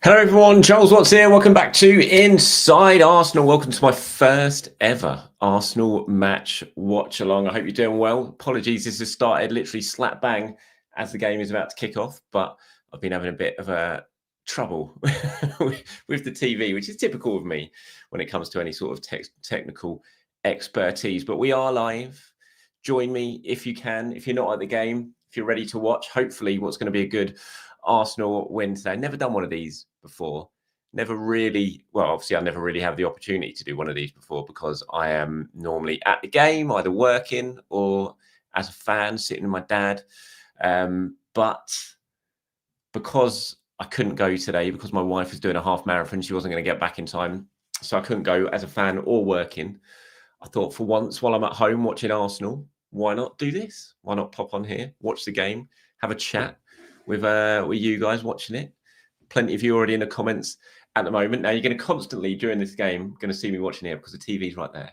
Hello everyone, Charles Watts here. Welcome back to Inside Arsenal. Welcome to my first ever Arsenal match watch along. I hope you're doing well. Apologies, this has started literally slap bang as the game is about to kick off, but I've been having a bit of a trouble with the TV, which is typical of me when it comes to any sort of technical expertise. But we are live. Join me if you can. If you're not at the game, if you're ready to watch, hopefully what's going to be a good Arsenal win today. Never done one of these before. Never really, well, obviously I never really have the opportunity to do one of these before because I am normally at the game, either working or as a fan sitting with my dad. But because I couldn't go today, because my wife was doing a half marathon, she wasn't going to get back in time. So I couldn't go as a fan or working. I thought for once while I'm at home watching Arsenal, why not do this? Why not pop on here, watch the game, have a chat with you guys watching it. Plenty of you already in the comments at the moment. Now you're going to constantly during this game going to see me watching here because the TV's right there.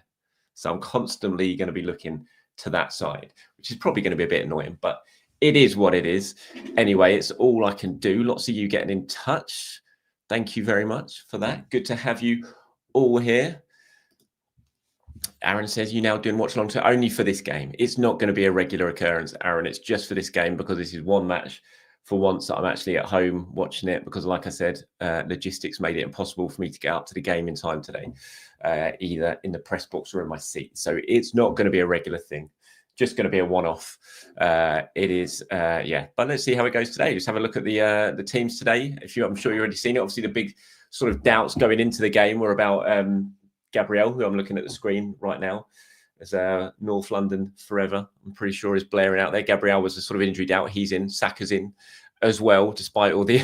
So I'm constantly going to be looking to that side, which is probably going to be a bit annoying, but it is what it is. Anyway, it's all I can do. Lots of you getting in touch. Thank you very much for that. Good to have you all here. Aaron says, you now doing watch along to only for this game. It's not going to be a regular occurrence, Aaron. It's just for this game because this is one match for once that I'm actually at home watching it because, like I said, logistics made it impossible for me to get up to the game in time today, either in the press box or in my seat. So it's not going to be a regular thing, just going to be a one-off. It is, yeah. But let's see how it goes today. Just have a look at the teams today. I'm sure you've already seen it. Obviously, the big sort of doubts going into the game were about Gabriel, who I'm looking at the screen right now. As North London forever, I'm pretty sure is blaring out there. Gabriel was a sort of injury doubt. He's in. Saka's in as well, despite all the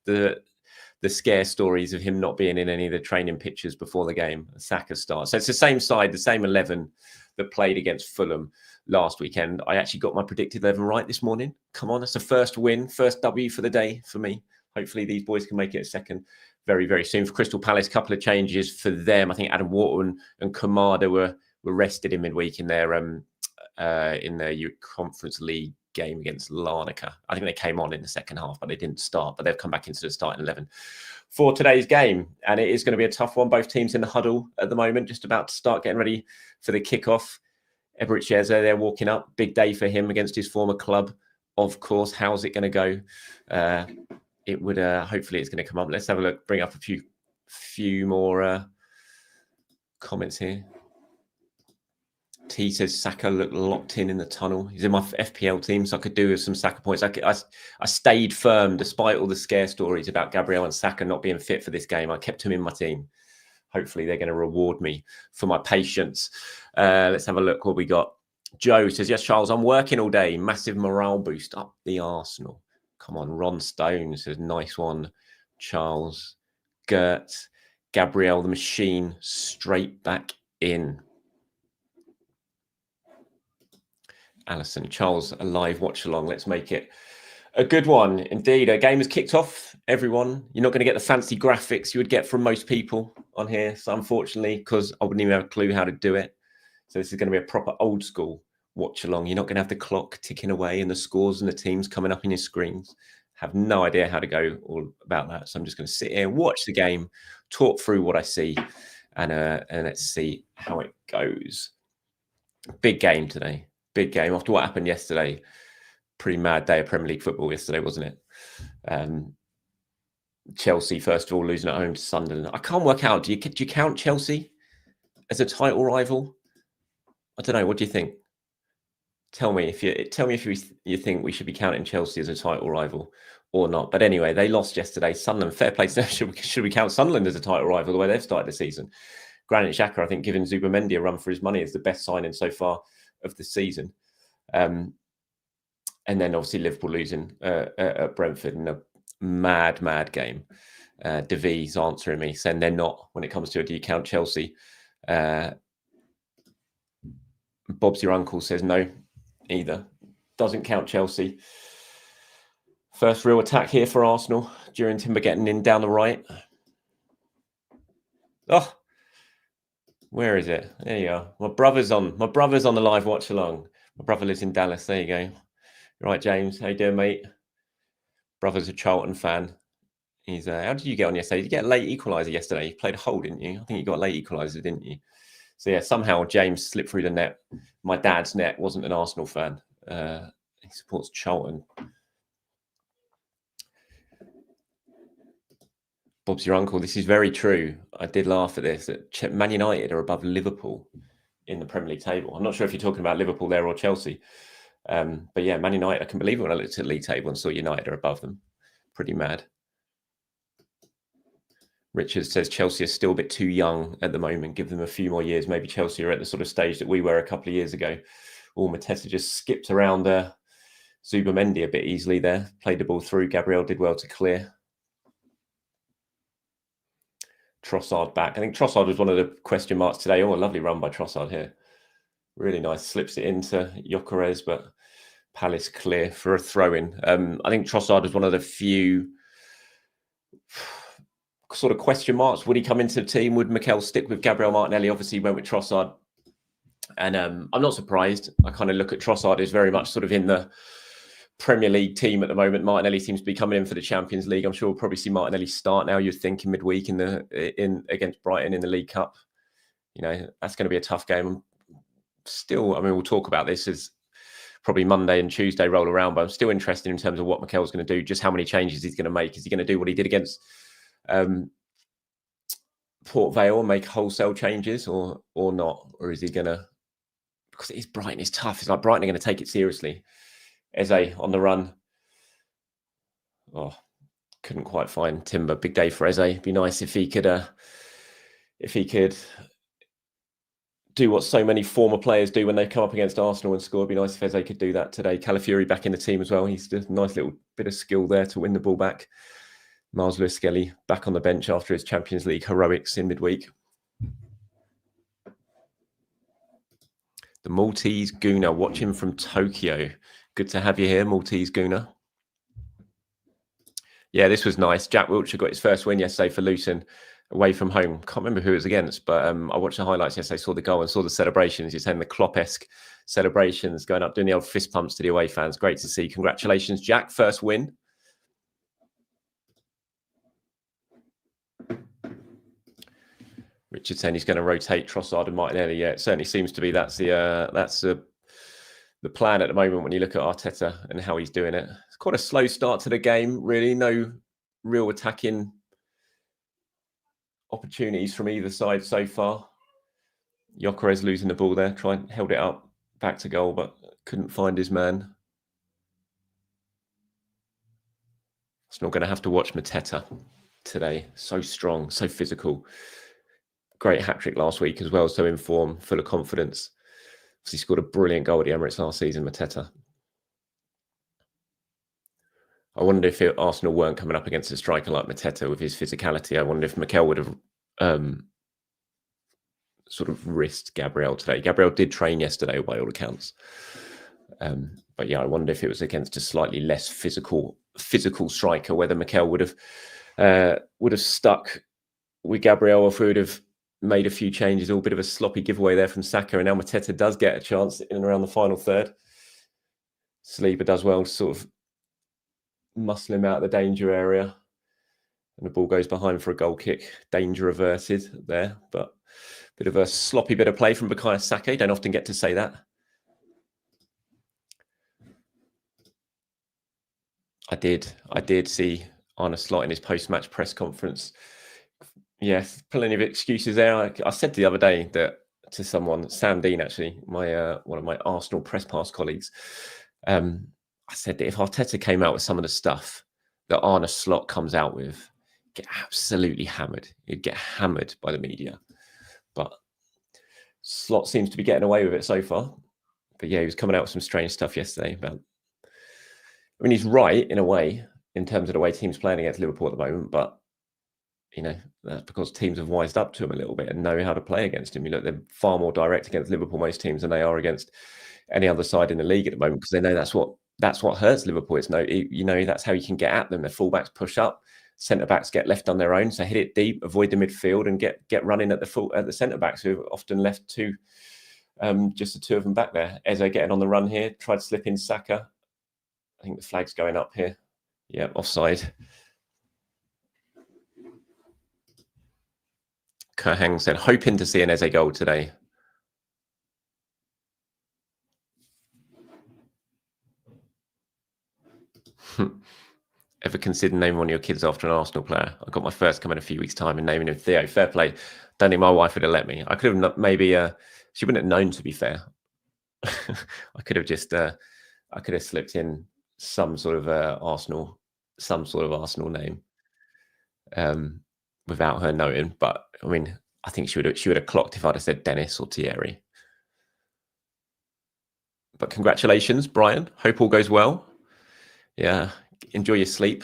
the scare stories of him not being in any of the training pictures before the game. Saka starts. So it's the same side, the same 11 that played against Fulham last weekend. I actually got my predicted 11 right this morning. Come on, that's the first win, first W for the day for me. Hopefully these boys can make it a second very, very soon. For Crystal Palace, a couple of changes for them. I think Adam Wharton and Kamada were rested in midweek in their Conference League game against Larnaca. I think they came on in the second half, but they didn't start. But they've come back into the starting 11 for today's game, and it is going to be a tough one. Both teams in the huddle at the moment, just about to start getting ready for the kickoff. Eberechiesa, they're walking up. Big day for him against his former club, of course. How's it going to go? It would hopefully it's going to come up. Let's have a look. Bring up a few more comments here. T says Saka looked locked in the tunnel. He's in my FPL team, so I could do with some Saka points. I stayed firm despite all the scare stories about Gabriel and Saka not being fit for this game. I kept him in my team. Hopefully they're going to reward me for my patience. Let's have a look what we got. Joe says, yes, Charles, I'm working all day. Massive morale boost up the Arsenal. Come on, Ron Stone says, nice one, Charles. Gert, Gabriel, the machine, straight back in. Alison, Charles, a live watch along. Let's make it a good one. Indeed, a game has kicked off, everyone. You're not going to get the fancy graphics you would get from most people on here. So unfortunately, because I wouldn't even have a clue how to do it. So this is going to be a proper old school watch along. You're not going to have the clock ticking away and the scores and the teams coming up on your screens. Have no idea how to go all about that. So I'm just going to sit here, watch the game, talk through what I see, and let's see how it goes. Big game today. Big game after what happened yesterday. Pretty mad day of Premier League football yesterday, wasn't it? Chelsea, first of all, losing at home to Sunderland. I can't work out. Do you count Chelsea as a title rival? I don't know. What do you think? Tell me if you think we should be counting Chelsea as a title rival or not. But anyway, they lost yesterday. Sunderland, fair play to them. Should we count Sunderland as a title rival the way they've started the season? Granit Xhaka, I think, giving Zubamendi a run for his money is the best signing so far of the season. And then obviously Liverpool losing at Brentford in a mad game. Devi's answering me saying they're not when it comes to do you count Chelsea? Bob's your uncle says no either. Doesn't count Chelsea. First real attack here for Arsenal during Timber getting in down the right. Oh, where is it? There you are. My brother's on the live watch along. My brother lives in Dallas. There you go. Right, James. How you doing, mate? Brother's a Charlton fan. He's how did you get on yesterday? Did you get a late equaliser yesterday? You played a hole, didn't you? I think you got a late equaliser, didn't you? So yeah, somehow James slipped through the net. My dad's net wasn't an Arsenal fan. He supports Charlton. Bob's your uncle. This is very true. I did laugh at this. That Man United are above Liverpool in the Premier League table. I'm not sure if you're talking about Liverpool there or Chelsea. But yeah, Man United, I can believe it when I looked at the league table and saw United are above them. Pretty mad. Richard says Chelsea are still a bit too young at the moment. Give them a few more years. Maybe Chelsea are at the sort of stage that we were a couple of years ago. Mateta just skipped around Zubamendi a bit easily there. Played the ball through. Gabriel did well to clear. Trossard back. I think Trossard was one of the question marks today. Oh, a lovely run by Trossard here. Really nice. Slips it into Gyökeres, but Palace clear for a throw-in. I think Trossard was one of the few sort of question marks. Would he come into the team? Would Mikel stick with Gabriel Martinelli? Obviously, he went with Trossard. And I'm not surprised. I kind of look at Trossard as very much sort of in the Premier League team at the moment. Martinelli seems to be coming in for the Champions League. I'm sure we'll probably see Martinelli start now. You'd think in midweek against Brighton in the League Cup. You know, that's going to be a tough game. Still, I mean, we'll talk about this as probably Monday and Tuesday roll around, but I'm still interested in terms of what Mikel's going to do, just how many changes he's going to make. Is he going to do what he did against Port Vale, make wholesale changes or not? Or is he going to, because it is Brighton, it's tough. It's like Brighton are going to take it seriously. Eze on the run. Oh, couldn't quite find Timber. Big day for Eze. It'd be nice if he could do what so many former players do when they come up against Arsenal and score. It'd be nice if Eze could do that today. Calafiori back in the team as well. He's a nice little bit of skill there to win the ball back. Miles Lewis-Skelly back on the bench after his Champions League heroics in midweek. The Maltese Gooner watching from Tokyo. Good to have you here, Maltese Gooner. Yeah, this was nice. Jack Wilshere got his first win yesterday for Luton away from home. Can't remember who it was against, but I watched the highlights yesterday, saw the goal and saw the celebrations. You're saying the Klopp-esque celebrations, going up, doing the old fist pumps to the away fans. Great to see. Congratulations, Jack. First win. Richard saying he's going to rotate Trossard and Martinelli. Yeah, it certainly seems to be that's the plan at the moment when you look at Arteta and how he's doing it. It's quite a slow start to the game, really. No real attacking opportunities from either side so far. Gyökeres losing the ball there, held it up, back to goal, but couldn't find his man. It's not going to have to watch Mateta today. So strong, so physical. Great hat-trick last week as well, so in form, full of confidence. He scored a brilliant goal at the Emirates last season, Mateta. I wonder if Arsenal weren't coming up against a striker like Mateta with his physicality. I wonder if Mikel would have sort of risked Gabriel today. Gabriel did train yesterday by all accounts. But yeah, I wonder if it was against a slightly less physical striker, whether Mikel would have stuck with Gabriel, or if we would have made a few changes. All a bit of a sloppy giveaway there from Saka, and now Mateta does get a chance in and around the final third. Saliba does well to sort of muscle him out of the danger area, and the ball goes behind for a goal kick. Danger averted there, but a bit of a sloppy bit of play from Bukayo Saka. Don't often get to say that. I did see Arne Slot in his post-match press conference. Yes, plenty of excuses there. I said the other day that to someone, Sam Dean, actually, my one of my Arsenal press pass colleagues, I said that if Arteta came out with some of the stuff that Arne Slot comes out with, get absolutely hammered. He'd get hammered by the media. But Slot seems to be getting away with it so far. But yeah, he was coming out with some strange stuff yesterday about. I mean, he's right in a way in terms of the way teams playing against Liverpool at the moment, but you know, that's because teams have wised up to him a little bit and know how to play against him. You look, they're far more direct against Liverpool, most teams, than they are against any other side in the league at the moment, because they know that's what hurts Liverpool. It's that's how you can get at them. The fullbacks push up, centre backs get left on their own, so hit it deep, avoid the midfield, and get running at the centre backs, who are often left to just the two of them back there. Eze getting on the run here, tried to slip in Saka. I think the flag's going up here. Yeah, offside. Kerhang said, hoping to see an Eze goal today. Ever consider naming one of your kids after an Arsenal player? I got my first come in a few weeks' time and naming him Theo. Fair play. Don't think my wife would have let me. I could have maybe, she wouldn't have known, to be fair. I could have just, I could have slipped in some sort of Arsenal name without her knowing. But I mean, I think she would have clocked if I'd have said Dennis or Thierry. But congratulations, Brian. Hope all goes well. Yeah, enjoy your sleep.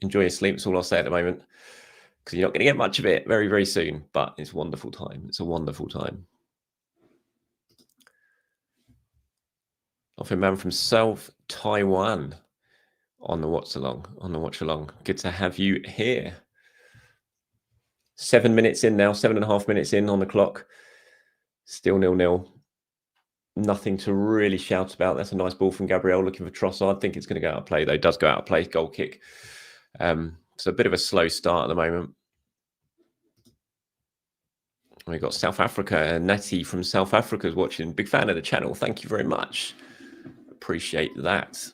Enjoy your sleep. That's all I'll say at the moment, because you're not going to get much of it very, very soon. But it's a wonderful time. It's a wonderful time. Off a man from South Taiwan on the watch along. Good to have you here. 7 minutes in now, 7.5 minutes in on the clock. Still 0-0. Nothing to really shout about. That's a nice ball from Gabriel looking for Trossard. I think it's going to go out of play, though. It does go out of play. Goal kick. So a bit of a slow start at the moment. We've got South Africa, and Natty from South Africa is watching. Big fan of the channel. Thank you very much. Appreciate that.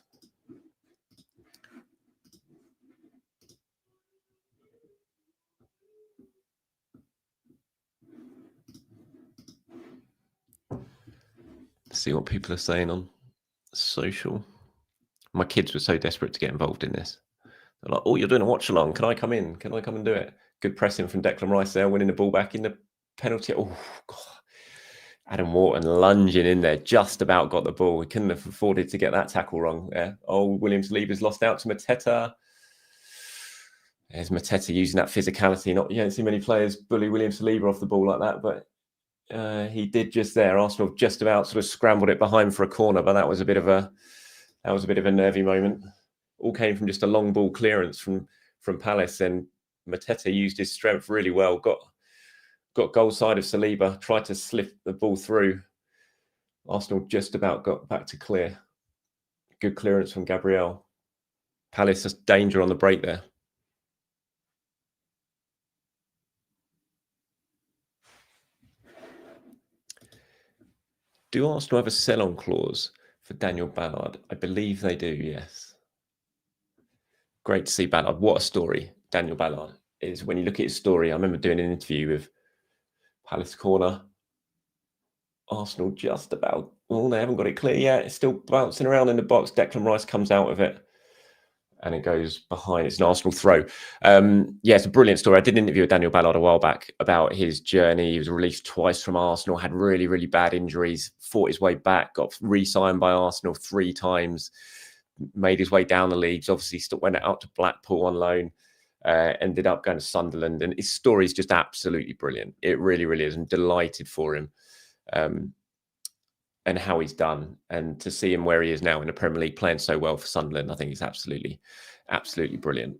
See what people are saying on social. My kids were so desperate to get involved in this. They're like, oh, you're doing a watch along. Can I come in? Can I come and do it? Good pressing from Declan Rice there, winning the ball back in the penalty. Oh, God. Adam Wharton lunging in there, just about got the ball. He couldn't have afforded to get that tackle wrong there. Oh, William Saliba's lost out to Mateta. There's Mateta using that physicality. You don't see many players bully William Saliba off the ball like that, but he did just there. Arsenal just about sort of scrambled it behind for a corner, but that was a bit of a nervy moment. All came from just a long ball clearance from Palace, and Mateta used his strength really well. Got goal side of Saliba, tried to slip the ball through. Arsenal just about got back to clear. Good clearance from Gabriel. Palace has danger on the break there. Do Arsenal have a sell-on clause for Daniel Ballard? I believe they do, yes. Great to see Ballard. What a story Daniel Ballard is. When you look at his story, I remember doing an interview with Palace Corner. Arsenal just about, well, they haven't got it clear yet. It's still bouncing around in the box. Declan Rice comes out of it and it goes behind. It's an Arsenal throw. Yeah, it's a brilliant story. I did an interview with Daniel Ballard a while back about his journey. He was released twice from Arsenal, had really, really bad injuries, fought his way back, got re-signed by Arsenal 3 times, made his way down the leagues, obviously still went out to Blackpool on loan. Ended up going to Sunderland, and his story is just absolutely brilliant. It really, really is. I'm delighted for him and how he's done. And to see him where he is now in the Premier League playing so well for Sunderland, I think he's absolutely, absolutely brilliant.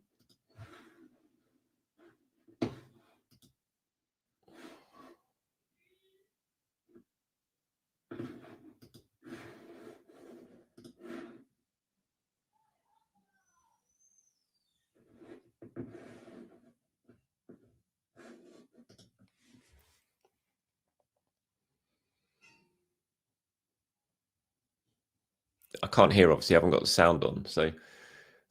I can't hear, obviously, I haven't got the sound on. So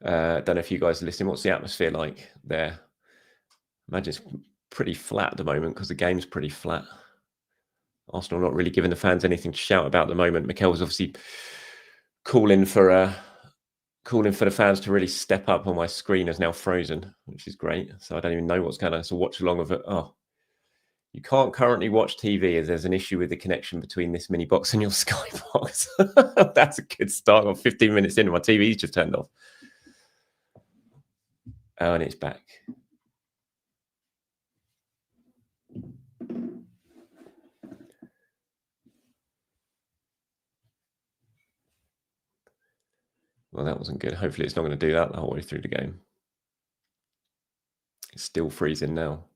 I don't know if you guys are listening. What's the atmosphere like there? Imagine it's pretty flat at the moment because the game's pretty flat. Arsenal not really giving the fans anything to shout about at the moment. Mikel's obviously calling for the fans to really step up. On my screen is now frozen, which is great. So I don't even know what's going on. So watch along of it. Oh, you can't currently watch TV as there's an issue with the connection between this mini box and your Sky box. That's a good start. Got 15 minutes in and my TV's just turned off. Oh, and it's back. Well, that wasn't good. Hopefully it's not going to do that the whole way through the game. It's still freezing now.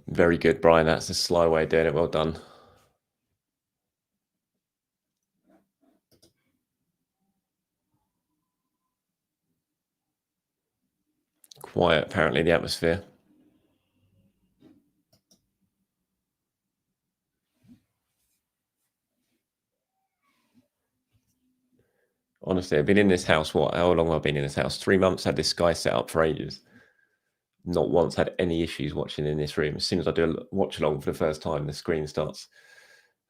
Very good, Brian. That's a sly way of doing it. Well done. quiet, apparently, the atmosphere. Honestly, I've been in this house, how long have I been in this house? 3 months, had this Sky set up for ages. Not once had any issues watching in this room. As soon as I do a watch along for the first time, the screen starts,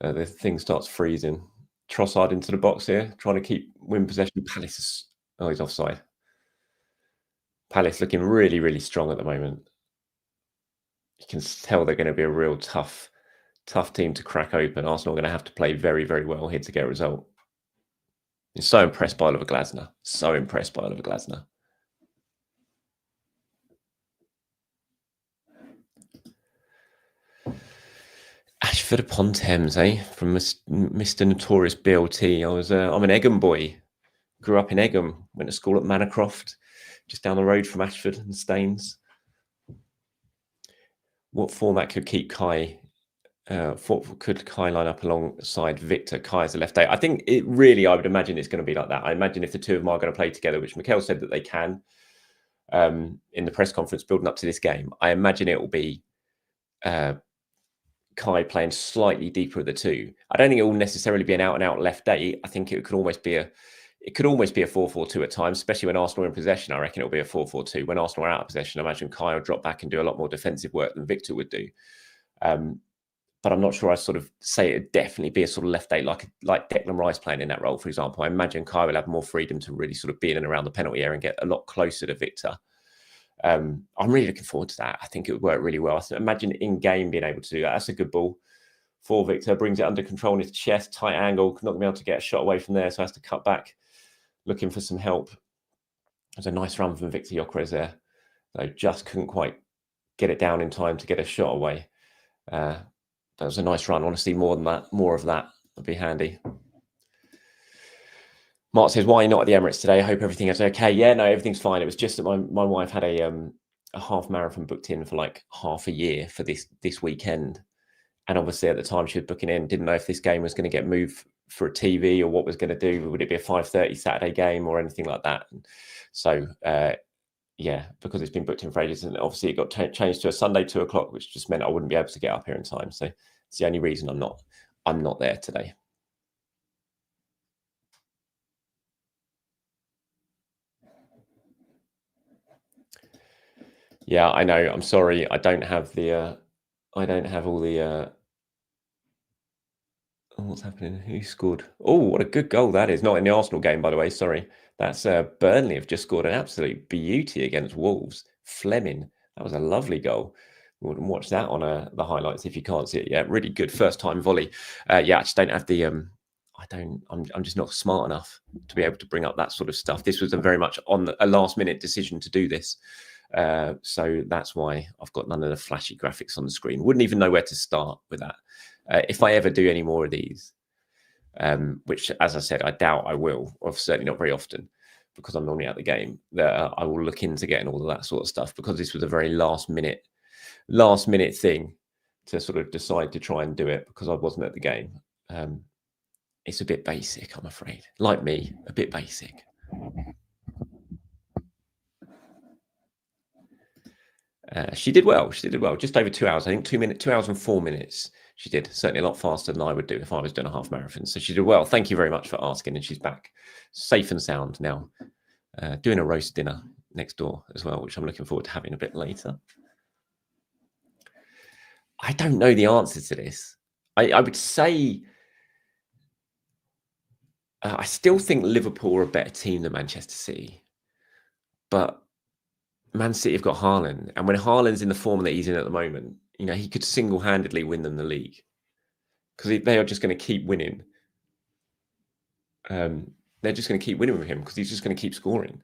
the thing starts freezing. Trossard into the box here, trying to win possession. Palace is, oh, he's offside. Palace looking really, really strong at the moment. You can tell they're going to be a real tough team to crack open. Arsenal are going to have to play very, very well here to get a result. I'm so impressed by Oliver Glasner. So impressed by Oliver Glasner. Ashford upon Thames, eh? From Mr. Notorious BLT. I'm an Egham boy. Grew up in Egham. Went to school at Manor-Croft, just down the road from Ashford and Staines. What format could keep Kai? Could Kai line up alongside Victor? Kai as a left eight. I think I would imagine it's going to be like that. I imagine if the two of them are going to play together, which Mikel said that they can in the press conference building up to this game, I imagine it will be Kai playing slightly deeper of the two. I don't think it will necessarily be an out-and-out left eight. I think it could almost be a 4-4-2 at times, especially when Arsenal are in possession. I reckon it'll be a 4-4-2. When Arsenal are out of possession, I imagine Kai will drop back and do a lot more defensive work than Victor would do. But I'm not sure I sort of say it'd definitely be a sort of left eight like Declan Rice playing in that role, for example. I imagine Kai will have more freedom to really sort of be in and around the penalty area and get a lot closer to Victor. I'm really looking forward to that. I think it would work really well. I imagine in-game being able to do that. That's a good ball for Victor. Brings it under control in his chest, tight angle. Not going to be able to get a shot away from there, so has to cut back, looking for some help. There's a nice run from Victor Gyökeres there. Though just couldn't quite get it down in time to get a shot away. That was a nice run. I want to see more of that. Would be handy. Mark says, why not at the Emirates today? I hope everything is okay. Yeah, no, everything's fine. It was just that my wife had a half marathon booked in for like half a year for this weekend. And obviously at the time she was booking in, didn't know if this game was going to get moved for a TV or what was going to do. Would it be a 5:30 Saturday game or anything like that? And so, yeah, because it's been booked in for ages, and obviously it got changed to a Sunday 2 o'clock, which just meant I wouldn't be able to get up here in time. So it's the only reason I'm not there today. Yeah, I know. I'm sorry. I don't have all the. Oh, what's happening? Who scored? Oh, what a good goal that is! Not in the Arsenal game, by the way. Sorry, that's Burnley have just scored an absolute beauty against Wolves. Fleming, that was a lovely goal. Watch that on the highlights if you can't see it yet. Really good first time volley. Yeah, I just don't have the. I'm just not smart enough to be able to bring up that sort of stuff. This was very much on a last minute decision to do this. So that's why I've got none of the flashy graphics on the screen. Wouldn't even know where to start with that. If I ever do any more of these, which, as I said, I doubt I will, or certainly not very often, because I'm normally at the game, that I will look into getting all of that sort of stuff, because this was a very last minute thing to sort of decide to try and do it because I wasn't at the game. It's a bit basic, I'm afraid. Like me, a bit basic. She did well. Just over 2 hours. I think 2 hours and 4 minutes. She did certainly a lot faster than I would do if I was doing a half marathon. So she did well. Thank you very much for asking. And she's back safe and sound now, doing a roast dinner next door as well, which I'm looking forward to having a bit later. I don't know the answer to this. I would say I still think Liverpool are a better team than Manchester City, but Man City have got Haaland, and when Haaland's in the form that he's in at the moment, you know, he could single-handedly win them the league, because they are just going to keep winning. They're just going to keep winning with him because he's just going to keep scoring.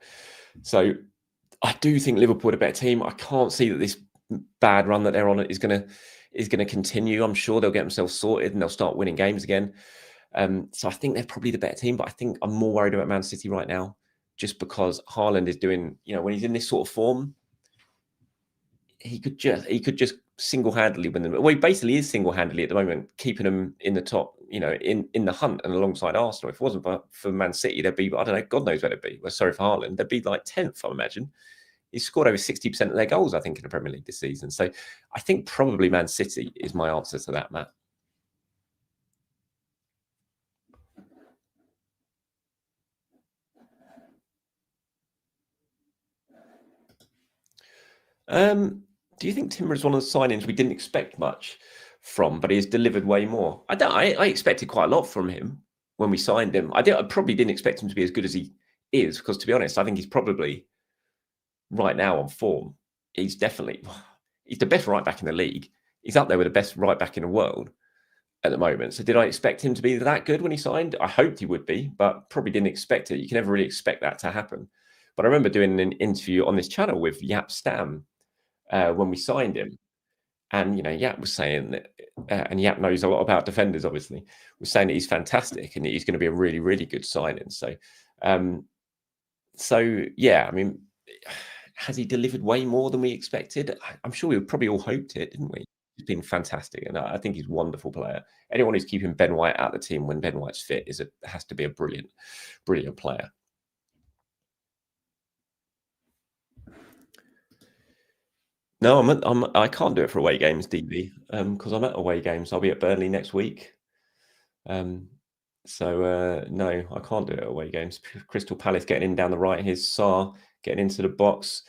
So I do think Liverpool are a better team. I can't see that this bad run that they're on is going to continue. I'm sure they'll get themselves sorted and they'll start winning games again. So I think they're probably the better team, but I think I'm more worried about Man City right now, just because Haaland is doing, you know, when he's in this sort of form, he could just single-handedly win them. Well, he basically is single-handedly at the moment, keeping them in the top, you know, in the hunt and alongside Arsenal. If it wasn't for Man City, they'd be, I don't know, God knows where they'd be. Well, sorry for Haaland, they'd be like 10th, I imagine, He's scored over 60% of their goals, I think, in the Premier League this season. So I think probably Man City is my answer to that, Matt. Do you think Timber is one of the signings we didn't expect much from, but he has delivered way more? I expected quite a lot from him when we signed him. I probably didn't expect him to be as good as he is, because to be honest, I think he's probably right now on form. He's the best right back in the league. He's up there with the best right back in the world at the moment. So did I expect him to be that good when he signed? I hoped he would be, but probably didn't expect it. You can never really expect that to happen. But I remember doing an interview on this channel with Yap Stam when we signed him. And, Yap was saying that, and Yap knows a lot about defenders, obviously, was saying that he's fantastic and that he's going to be a really, really good signing. Yeah, I mean, has he delivered way more than we expected? I'm sure we probably all hoped it, didn't we? He's been fantastic, and I think he's a wonderful player. Anyone who's keeping Ben White out of the team when Ben White's fit has to be a brilliant, brilliant player. No, I can't do it for away games, DB, because I'm at away games. I'll be at Burnley next week. No, I can't do it at away games. Crystal Palace getting in down the right. Here's Sarr getting into the box.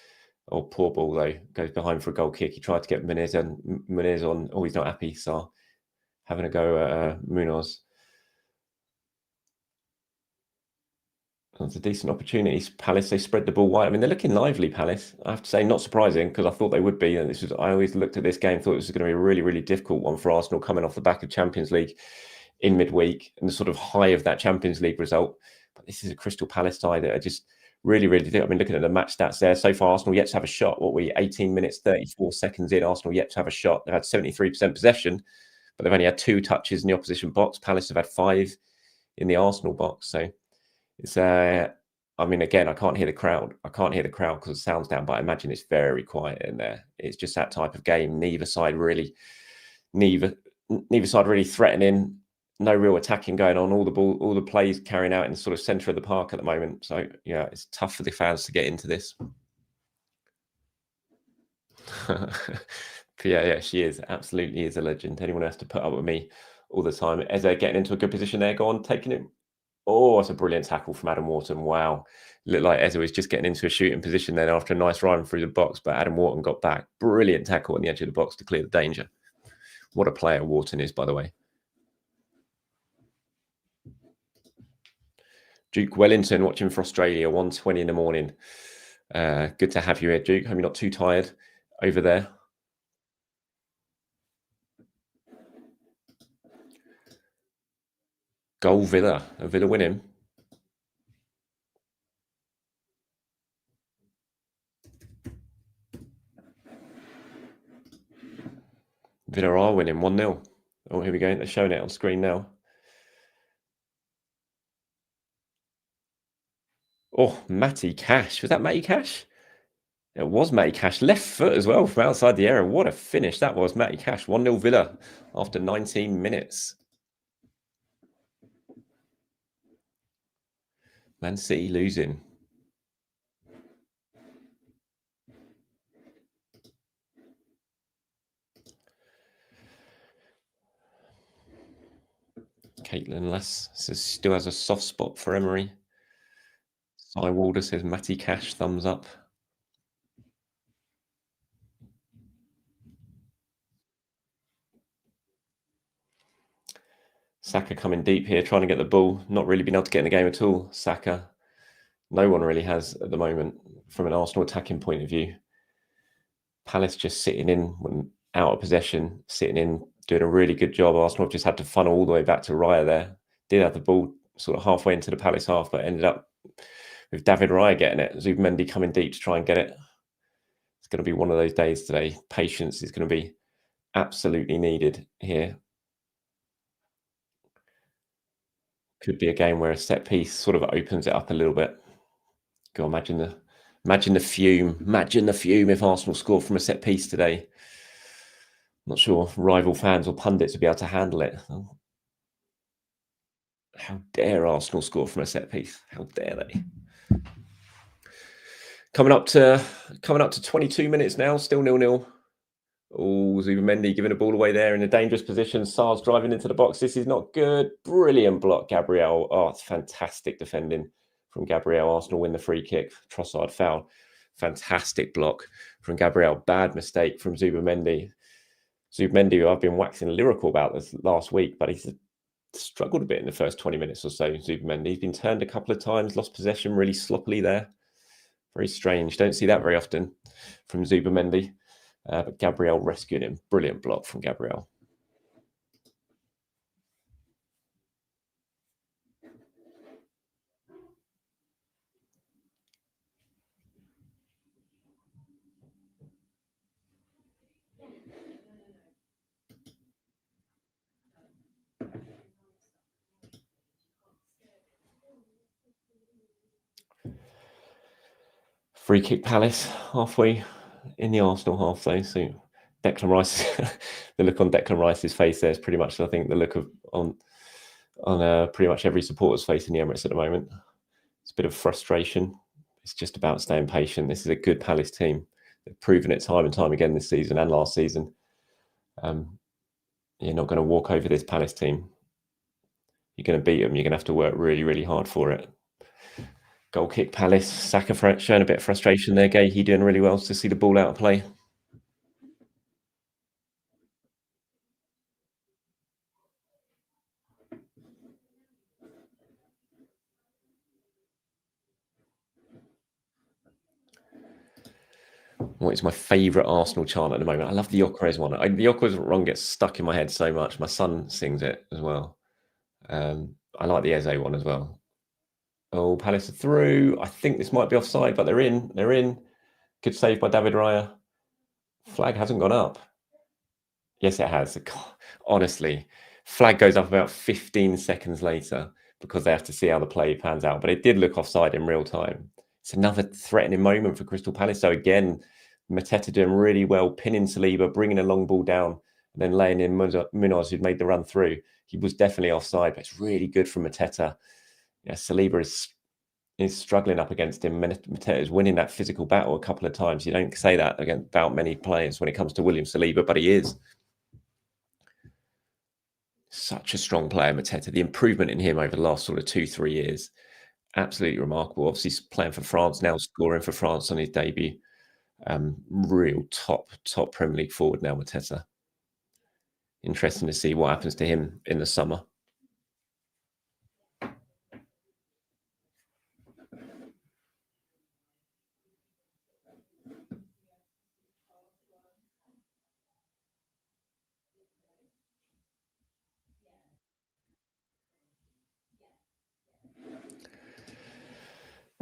Oh, poor ball though. Goes behind for a goal kick. He tried to get Muniz on. Oh, he's not happy. Sarr having a go at Munoz. That's a decent opportunity. Palace, they spread the ball wide. I mean, they're looking lively, Palace. I have to say, not surprising, because I thought they would be. And I always looked at this game, thought it was going to be a really, really difficult one for Arsenal coming off the back of Champions League in midweek and the sort of high of that Champions League result. But this is a Crystal Palace side that are just really, really difficult. I mean, looking at the match stats there, so far, Arsenal yet to have a shot. 18 minutes, 34 seconds in, Arsenal yet to have a shot. They've had 73% possession, but they've only had 2 touches in the opposition box. Palace have had 5 in the Arsenal box. So it's I mean, again, I can't hear the crowd. I can't hear the crowd because the sound's down, but I imagine it's very quiet in there. It's just that type of game. Neither side really threatening. No real attacking going on. All the plays carrying out in the sort of centre of the park at the moment. So yeah, it's tough for the fans to get into this. Yeah, she is absolutely is a legend. Anyone has to put up with me all the time. Eze getting into a good position there. Go on, taking it. Oh, it's a brilliant tackle from Adam Wharton. Wow. Looked like Eze was just getting into a shooting position then after a nice run through the box, but Adam Wharton got back. Brilliant tackle on the edge of the box to clear the danger. What a player Wharton is, by the way. Duke Wellington watching for Australia, 1:20 in the morning. Good to have you here, Duke. Hope you're not too tired over there. Goal Villa. A Villa winning. Villa are winning 1-0. Oh, here we go. They're showing it on screen now. Oh, Matty Cash. Was that Matty Cash? It was Matty Cash. Left foot as well from outside the area. What a finish that was, Matty Cash. 1-0 Villa after 19 minutes. Man City losing. Caitlin Less says still has a soft spot for Emery. Cy Walder says Matty Cash, thumbs up. Saka coming deep here, trying to get the ball. Not really been able to get in the game at all, Saka. No one really has at the moment from an Arsenal attacking point of view. Palace just sitting in when out of possession, sitting in, doing a really good job. Arsenal have just had to funnel all the way back to Raya there. Did have the ball sort of halfway into the Palace half, but ended up with David Raya getting it. Zubimendi coming deep to try and get it. It's going to be one of those days today. Patience is going to be absolutely needed here. Could be a game where a set piece sort of opens it up a little bit. Go, imagine the fume. Imagine the fume if Arsenal scored from a set piece today. Not sure rival fans or pundits would be able to handle it. How dare Arsenal score from a set piece? How dare they? Coming up to 22 minutes now, still 0-0. Oh, Zubamendi giving a ball away there in a dangerous position. Sar's driving into the box. This is not good. Brilliant block, Gabriel. Oh, it's fantastic defending from Gabriel. Arsenal win the free kick. Trossard foul. Fantastic block from Gabriel. Bad mistake from Zubamendi. Zubamendi, who I've been waxing lyrical about this last week, but he's struggled a bit in the first 20 minutes or so. Zubamendi, he's been turned a couple of times, lost possession really sloppily there. Very strange. Don't see that very often from Zubamendi. But Gabriel rescued him. Brilliant block from Gabriel. Free kick Palace halfway in the Arsenal half though. So Declan Rice, the look on Declan Rice's face there is pretty much, I think, the look of on pretty much every supporter's face in the Emirates at the moment. It's a bit of frustration. It's just about staying patient. This is a good Palace team. They've proven it time and time again this season and last season. You're not going to walk over this Palace team. You're going to beat them. You're going to have to work really, really hard for it. Goal kick Palace. Saka showing a bit of frustration there. Gahey doing really well to see the ball out of play. What is my favourite Arsenal chant at the moment? I love the Gyökeres one. The Gyökeres one gets stuck in my head so much. My son sings it as well. I like the Eze one as well. Oh, Palace are through. I think this might be offside, but they're in. They're in. Good save by David Raya. Flag hasn't gone up. Yes, it has. God, honestly, flag goes up about 15 seconds later because they have to see how the play pans out. But it did look offside in real time. It's another threatening moment for Crystal Palace. So again, Mateta doing really well, pinning Saliba, bringing a long ball down, and then laying in Munoz, who'd made the run through. He was definitely offside, but it's really good from Mateta. Yeah, Saliba is struggling up against him. Mateta is winning that physical battle a couple of times. You don't say that about many players when it comes to William Saliba, but he is. Such a strong player, Mateta. The improvement in him over the last sort of 2-3 years, absolutely remarkable. Obviously, he's playing for France now, scoring for France on his debut. Real top Premier League forward now, Mateta. Interesting to see what happens to him in the summer.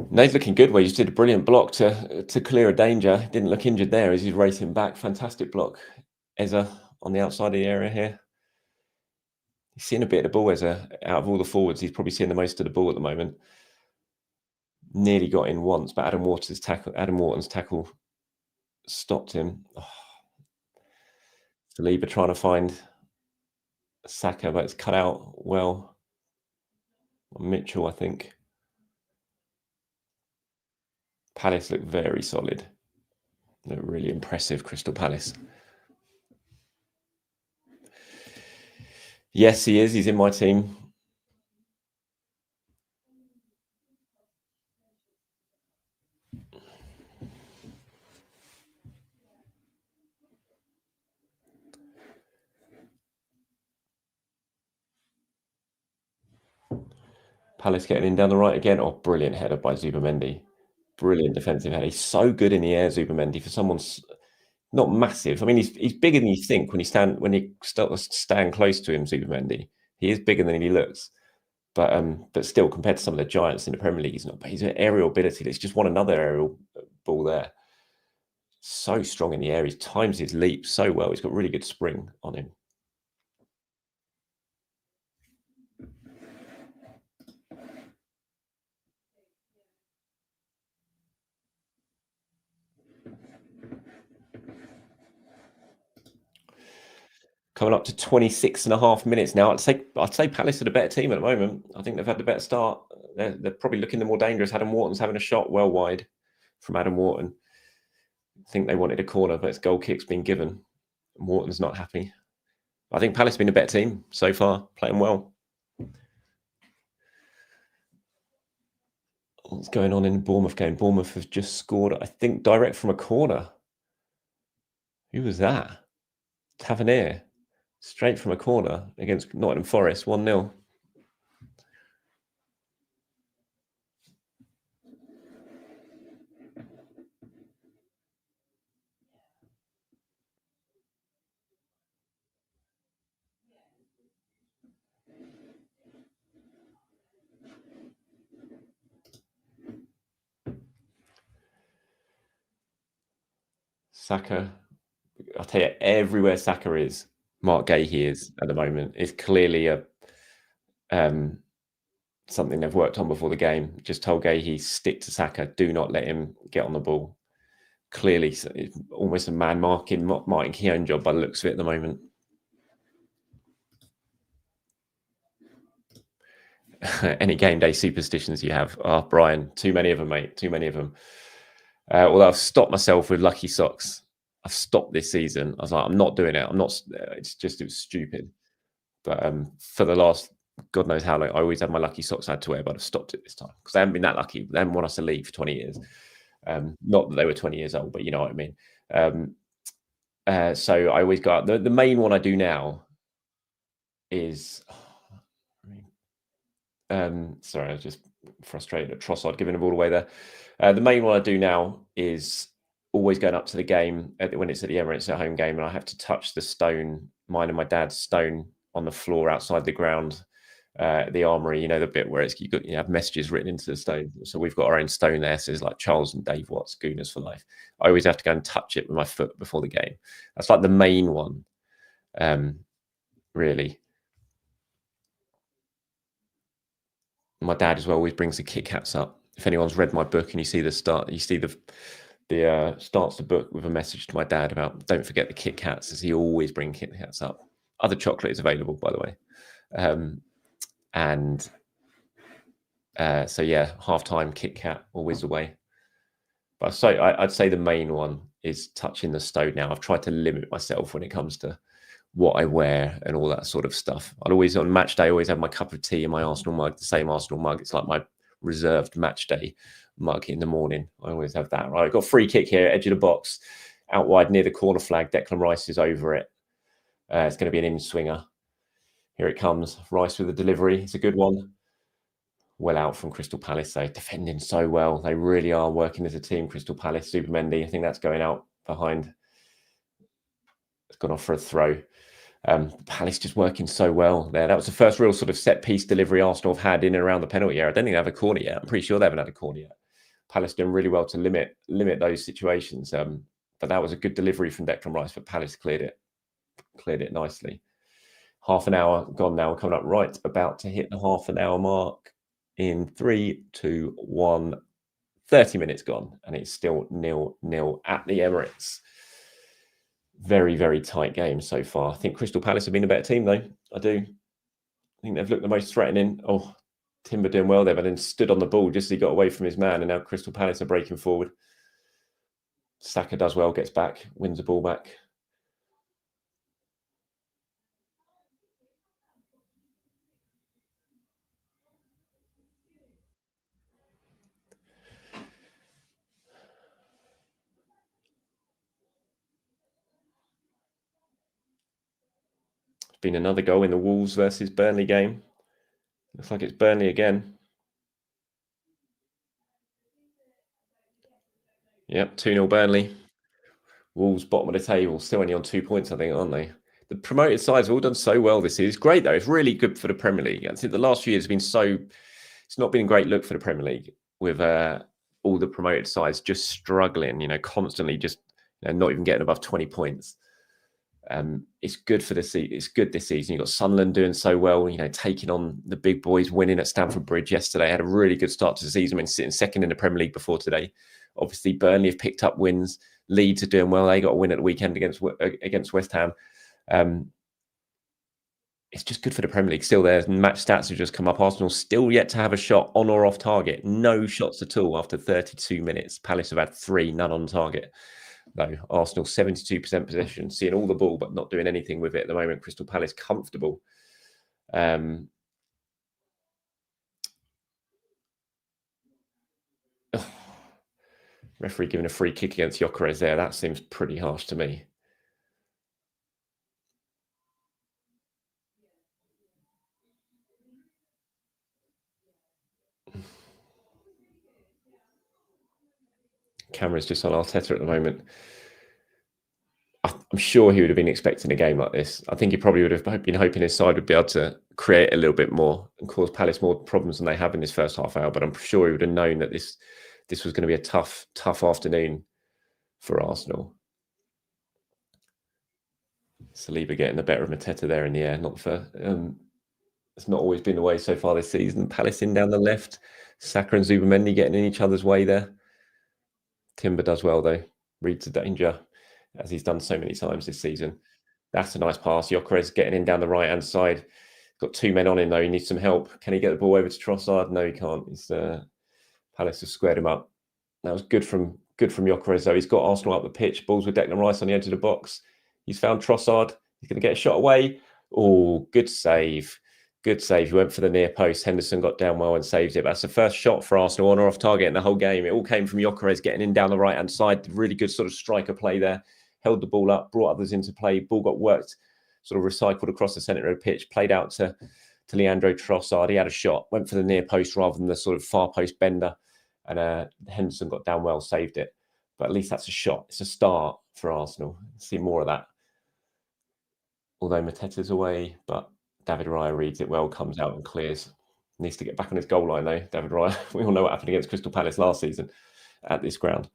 No, he's looking good. Well, he just did a brilliant block to clear a danger. Didn't look injured there as he's racing back. Fantastic block. Eza on the outside of the area here. He's seeing a bit of the ball, Eza. Out of all the forwards, he's probably seeing the most of the ball at the moment. Nearly got in once, but Adam Wharton's tackle stopped him. Oh. Saliba trying to find Saka, but it's cut out well. Mitchell, I think. Palace look very solid. They're really impressive, Crystal Palace. Yes, he is. He's in my team. Palace getting in down the right again. Oh, brilliant header by Zubamendi. Brilliant defensive header. He's so good in the air, Zubamendi, for someone's not massive. I mean, he's bigger than you think when you stand close to him, Zubamendi. He is bigger than he looks. But still, compared to some of the giants in the Premier League, he's not. He's an aerial ability. It's just won another aerial ball there. So strong in the air. He times his leap so well. He's got really good spring on him. Coming up to 26 and a half minutes now. I'd say Palace are the better team at the moment. I think they've had the better start. They're probably looking the more dangerous. Adam Wharton's having a shot well wide. from Adam Wharton. I think they wanted a corner, but it's goal kick's been given. Wharton's not happy. I think Palace have been a better team so far, playing well. What's going on in the Bournemouth game? Bournemouth have just scored, I think, direct from a corner. Who was that? Tavernier. Straight from a corner against Nottingham Forest, 1-0. Saka, I'll tell you, everywhere Saka is, Mark Gahey is at the moment. It's clearly a something they've worked on before the game. Just told Gahey, stick to Saka, do not let him get on the ball. Clearly, it's almost a man marking Martin Keown job by the looks of it at the moment. Any game day superstitions you have? Oh, Brian, too many of them, mate. Too many of them. Although I've stopped myself with lucky socks. I've stopped this season. I was like, I'm not doing it. I'm not. It was stupid. But for the last God knows how long, I always had my lucky socks I had to wear, but I've stopped it this time because they haven't been that lucky. They haven't want us to leave for 20 years. Not that they were 20 years old, but you know what I mean. So I always got the main one I do now is. Sorry, I was just frustrated at Trossard giving the ball away there. The main one I do now is always going up to the game when it's at the Emirates at home game, and I have to touch the stone, mine and my dad's stone on the floor outside the ground, the armory. You know, the bit where you have messages written into the stone. So we've got our own stone there. So it's like Charles and Dave Watts, Gooners for life. I always have to go and touch it with my foot before the game. That's like the main one, really. My dad as well always brings the Kit Kats up. If anyone's read my book and you see the starts the book with a message to my dad about don't forget the Kit Kats, as he always brings Kit Kats up. Other chocolate is available, by the way. So yeah, half-time Kit Kat always away. But so I'd say the main one is touching the stone now. I've tried to limit myself when it comes to what I wear and all that sort of stuff. I'd always, on match day, always have my cup of tea in my Arsenal mug, the same Arsenal mug. It's like my reserved match day mug in the morning. I always have that. Right, I've got free kick here, edge of the box, out wide near the corner flag. Declan Rice is over it. It's going to be an in-swinger. Here it comes. Rice with the delivery. It's a good one. Well out from Crystal Palace. They're defending so well. They really are working as a team. Crystal Palace, Supermendy. I think that's going out behind. It's gone off for a throw. Palace just working so well there. That was the first real sort of set piece delivery Arsenal have had in and around the penalty area. I don't think they have a corner yet. I'm pretty sure they haven't had a corner yet. Palace doing really well to limit those situations. But that was a good delivery from Declan Rice, but Palace cleared it nicely. Half an hour gone now. We're coming up right about to hit the half an hour mark in 3, 2, 1. 30 minutes gone, and it's still 0-0 at the Emirates. Very, very tight game so far. I think Crystal Palace have been a better team, though. I do. I think they've looked the most threatening. Oh, Timber doing well there, but then stood on the ball just as he got away from his man, and now Crystal Palace are breaking forward. Saka does well, gets back, wins the ball back. Been another goal in the Wolves versus Burnley game. Looks like it's Burnley again. Yep, 2-0 Burnley. Wolves bottom of the table, still only on 2 points, I think, aren't they? The promoted sides have all done so well this season. It's great, though. It's really good for the Premier League. I think the last few years have been it's not been a great look for the Premier League with all the promoted sides just struggling, constantly just not even getting above 20 points. It's good for this season. It's good this season. You've got Sunderland doing so well, taking on the big boys, winning at Stamford Bridge yesterday. Had a really good start to the season. I mean, sitting second in the Premier League before today. Obviously, Burnley have picked up wins. Leeds are doing well. They got a win at the weekend against West Ham. it's just good for the Premier League. Still, their match stats have just come up. Arsenal still yet to have a shot on or off target. No shots at all after 32 minutes. Palace have had 3, none on target. Though Arsenal 72% possession, seeing all the ball but not doing anything with it at the moment. Crystal Palace comfortable. Referee giving a free kick against Gyökeres there. That seems pretty harsh to me. Camera's just on Arteta at the moment. I'm sure he would have been expecting a game like this. I think he probably would have been hoping his side would be able to create a little bit more and cause Palace more problems than they have in this first half hour. But I'm sure he would have known that this was going to be a tough afternoon for Arsenal. Saliba getting the better of Mateta there in the air. It's not always been the way so far this season. Palace in down the left. Saka and Zubamendi getting in each other's way there. Timber does well though. Reads the danger, as he's done so many times this season. That's a nice pass. Gyökeres getting in down the right-hand side. Got 2 men on him though. He needs some help. Can he get the ball over to Trossard? No, he can't. Palace have squared him up. That was good from Gyökeres though. He's got Arsenal up the pitch. Balls with Declan Rice on the edge of the box. He's found Trossard. He's going to get a shot away. Oh, good save. Good save. He went for the near post. Henderson got down well and saved it. That's the first shot for Arsenal on or off target in the whole game. It all came from Gyökeres getting in down the right-hand side. Really good sort of striker play there. Held the ball up, brought others into play. Ball got worked, sort of recycled across the centre of the pitch, played out to Leandro Trossard. He had a shot, went for the near post rather than the sort of far post bender. And Henderson got down well, saved it. But at least that's a shot. It's a start for Arsenal. See more of that. Although Mateta's away, but David Raya reads it well, comes out and clears. Needs to get back on his goal line, though, David Raya. We all know what happened against Crystal Palace last season at this ground.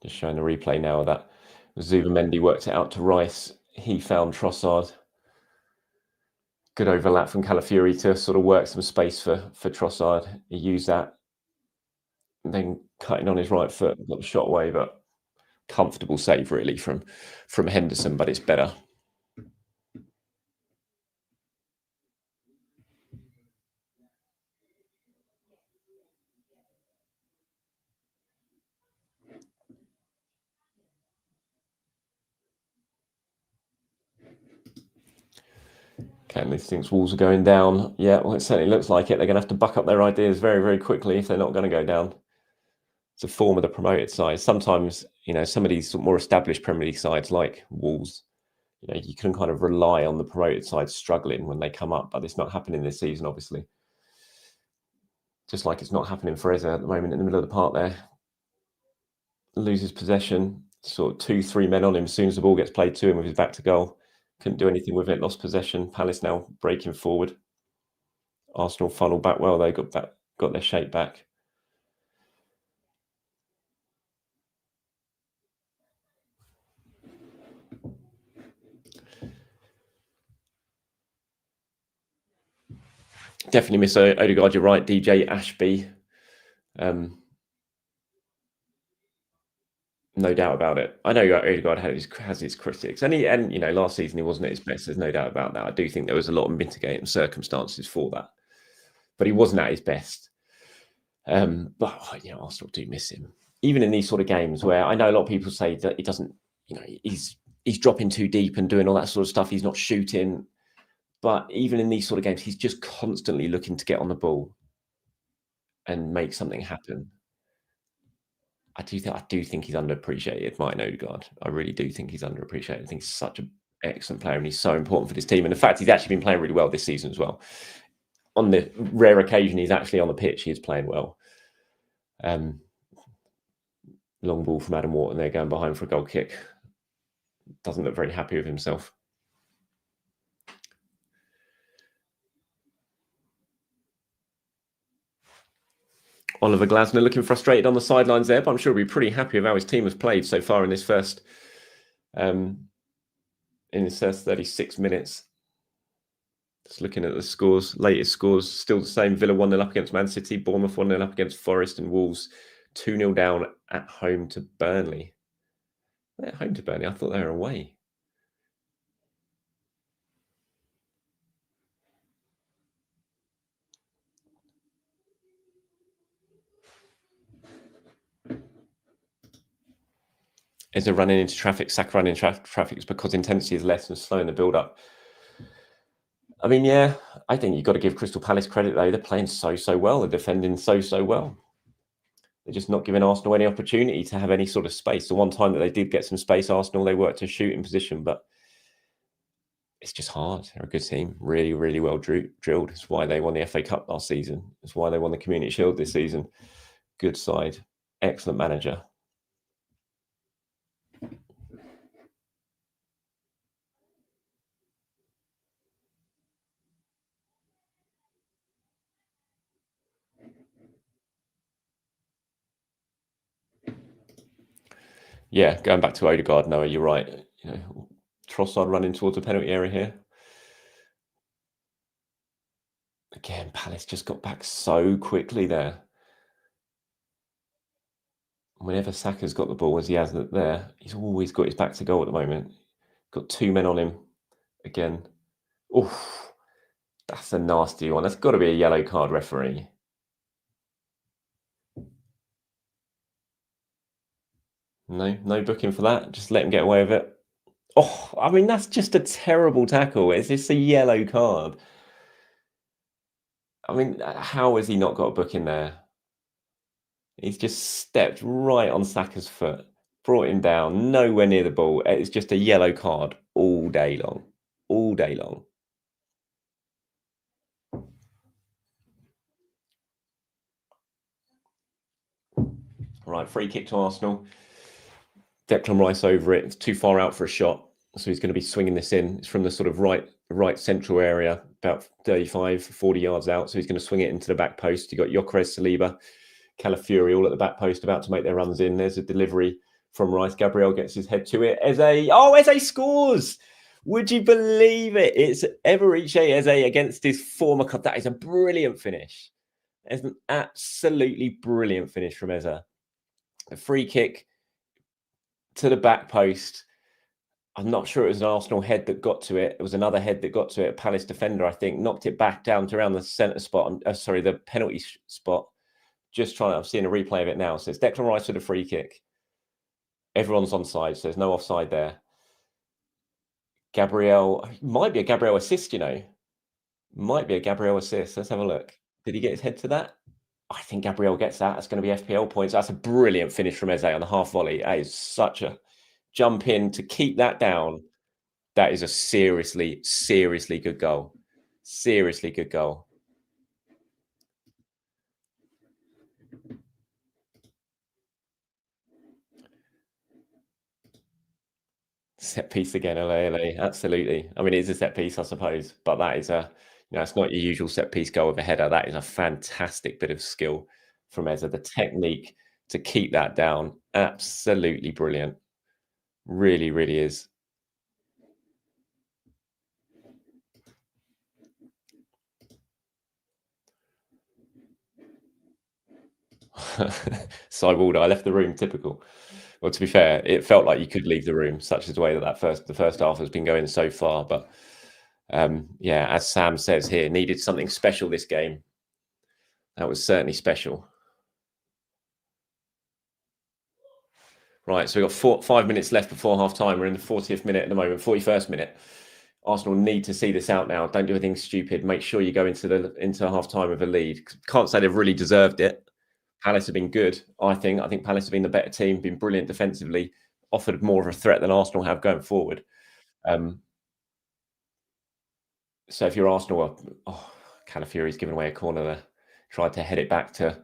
Just showing the replay now of that. Zubamendi worked it out to Rice. He found Trossard. Good overlap from Calafiori to sort of work some space for Trossard. He used that. And then cutting on his right foot, got the shot away, but comfortable save really from Henderson, but it's better. Okay, these things Wolves are going down. Yeah, well, it certainly looks like it. They're going to have to buck up their ideas very, very quickly if they're not going to go down. It's a form of the promoted side. Sometimes, some of these more established Premier League sides like Wolves, you can kind of rely on the promoted side struggling when they come up, but it's not happening this season, obviously. Just like it's not happening for Eze at the moment in the middle of the park there. Loses possession, sort of 2-3 men on him as soon as the ball gets played to him with his back to goal. Couldn't do anything with it, lost possession. Palace now breaking forward. Arsenal funneled back well, they got their shape back. Definitely miss Odegaard, you're right, DJ Ashby. No doubt about it. I know Odegaard has his critics, and last season he wasn't at his best. There's no doubt about that. I do think there was a lot of mitigating circumstances for that, but he wasn't at his best. But Arsenal do miss him, even in these sort of games where I know a lot of people say that he doesn't. He's dropping too deep and doing all that sort of stuff. He's not shooting, but even in these sort of games, he's just constantly looking to get on the ball and make something happen. I do think he's underappreciated, Martin Odegaard. I really do think he's underappreciated. I think he's such an excellent player and he's so important for this team. And the fact he's actually been playing really well this season as well. On the rare occasion he's actually on the pitch, he is playing well. Long ball from Adam Wharton there, going behind for a goal kick. Doesn't look very happy with himself. Oliver Glasner looking frustrated on the sidelines there, but I'm sure he'll be pretty happy with how his team has played so far in his first 36 minutes. Just looking at the scores, latest scores, still the same. Villa 1-0 up against Man City, Bournemouth 1-0 up against Forest, and Wolves 2-0 down at home to Burnley. They're at home to Burnley. I thought they were away. Is they're running into traffic, Saka running into traffic is because intensity is less and slowing the build up. I mean, yeah, I think you've got to give Crystal Palace credit though. They're playing so well. They're defending so well. They're just not giving Arsenal any opportunity to have any sort of space. The one time that they did get some space, Arsenal, they worked to shoot in position, but it's just hard. They're a good team, really well drilled. It's why they won the FA Cup last season. It's why they won the Community Shield this season. Good side, excellent manager. Yeah, going back to Odegaard, Noah, you're right. You know, Trossard running towards the penalty area here. Again, Palace just got back so quickly there. Whenever Saka's got the ball, as he has it there, he's always got his back to goal at the moment. Got two men on him again. Oof, that's a nasty one. That's got to be a yellow card, referee. No booking for that. Just let him get away with it. Oh, I mean, that's just a terrible tackle. It's just a yellow card. I mean, how has he not got a booking there? He's just stepped right on Saka's foot, brought him down, nowhere near the ball. It's just a yellow card all day long. All day long. Right, free kick to Arsenal. Declan Rice over it. It's too far out for a shot. So he's going to be swinging this in. It's from the sort of right central area, about 35, 40 yards out. So he's going to swing it into the back post. You've got Gyökeres, Saliba, Calafiori all at the back post about to make their runs in. There's a delivery from Rice. Gabriel gets his head to it. Eze scores! Would you believe it? It's Eberechi Eze against his former club. That is a brilliant finish. It's an absolutely brilliant finish from Eze. A free kick to the back post. I'm not sure it was an Arsenal head that got to it. It was another head that got to it. A Palace defender, I think, knocked it back down to around the centre spot. The penalty spot. Just trying. I'm seeing a replay of it now. So it's Declan Rice with a free kick. Everyone's onside, so there's no offside there. Gabriel might be a Gabriel assist. You know, might be a Gabriel assist. Let's have a look. Did he get his head to that? I think Gabriel gets that. It's going to be FPL points. That's a brilliant finish from Eze on the half volley. That is such a jump in to keep that down. That is a seriously good goal. Seriously good goal. Set piece again, LA. Absolutely. I mean, it is a set piece, I suppose, but that is it's not your usual set piece goal with a header. That is a fantastic bit of skill from Eze. The technique to keep that down, absolutely brilliant. Really is. Cyborg, I left the room. Typical. Well, to be fair, it felt like you could leave the room, such as the way that the first half has been going so far. But yeah, as Sam says here, needed something special this game. That was certainly special. Right, so we've got 5 minutes left before half time. We're in the 40th minute at the moment, 41st minute. Arsenal need to see this out now. Don't do anything stupid. Make sure you go into half time with a lead. Can't say they've really deserved it. Palace have been good, I think. I think Palace have been the better team, been brilliant defensively, offered more of a threat than Arsenal have going forward. So if you're Arsenal, Calafiori's given away a corner there. Tried to head it back to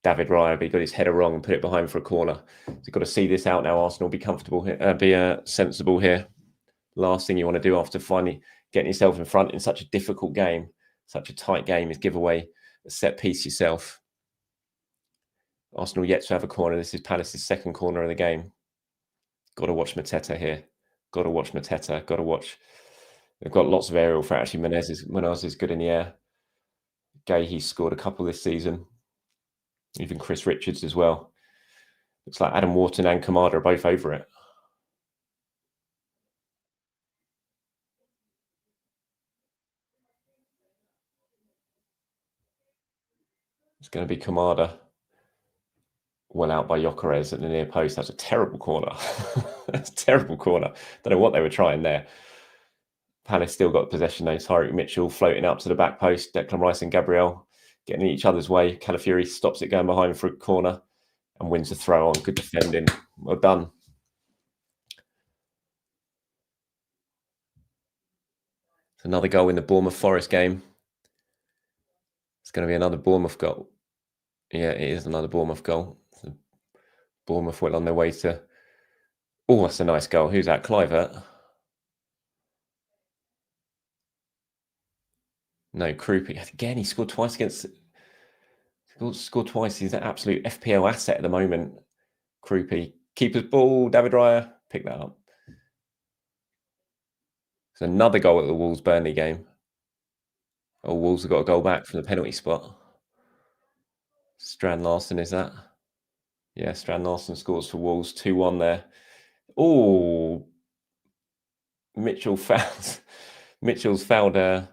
David Raya, but he got his header wrong and put it behind for a corner. So you've got to see this out now. Arsenal be comfortable here, be sensible here. Last thing you want to do after finally getting yourself in front in such a difficult game, such a tight game, is give away a set piece yourself. Arsenal yet to have a corner. This is Palace's second corner of the game. Got to watch Mateta here. Got to watch Mateta. Got to watch. They've got lots of aerial threat. Actually, Menez is good in the air. He's scored a couple this season. Even Chris Richards as well. Looks like Adam Wharton and Kamada are both over it. It's going to be Kamada. Well out by Gyökeres at the near post. That's a terrible corner. That's a terrible corner. Don't know what they were trying there. Palace still got possession though. Tyreek Mitchell floating up to the back post. Declan Rice and Gabriel getting in each other's way. Calafiori stops it going behind for a corner and wins the throw on. Good defending. Well done. It's another goal in the Bournemouth Forest game. It's going to be another Bournemouth goal. Yeah, it is another Bournemouth goal. So Bournemouth went on their way to... Oh, that's a nice goal. Who's that? Kluivert? No, Krupi. Again, he scored twice against... Scored twice. He's an absolute FPL asset at the moment. Krupi. Keeper's ball. David Raya. Pick that up. It's another goal at the Wolves-Burnley game. Oh, Wolves have got a goal back from the penalty spot. Strand Larsen, is that? Yeah, Strand Larsen scores for Wolves. 2-1 there. Oh, Mitchell's fouled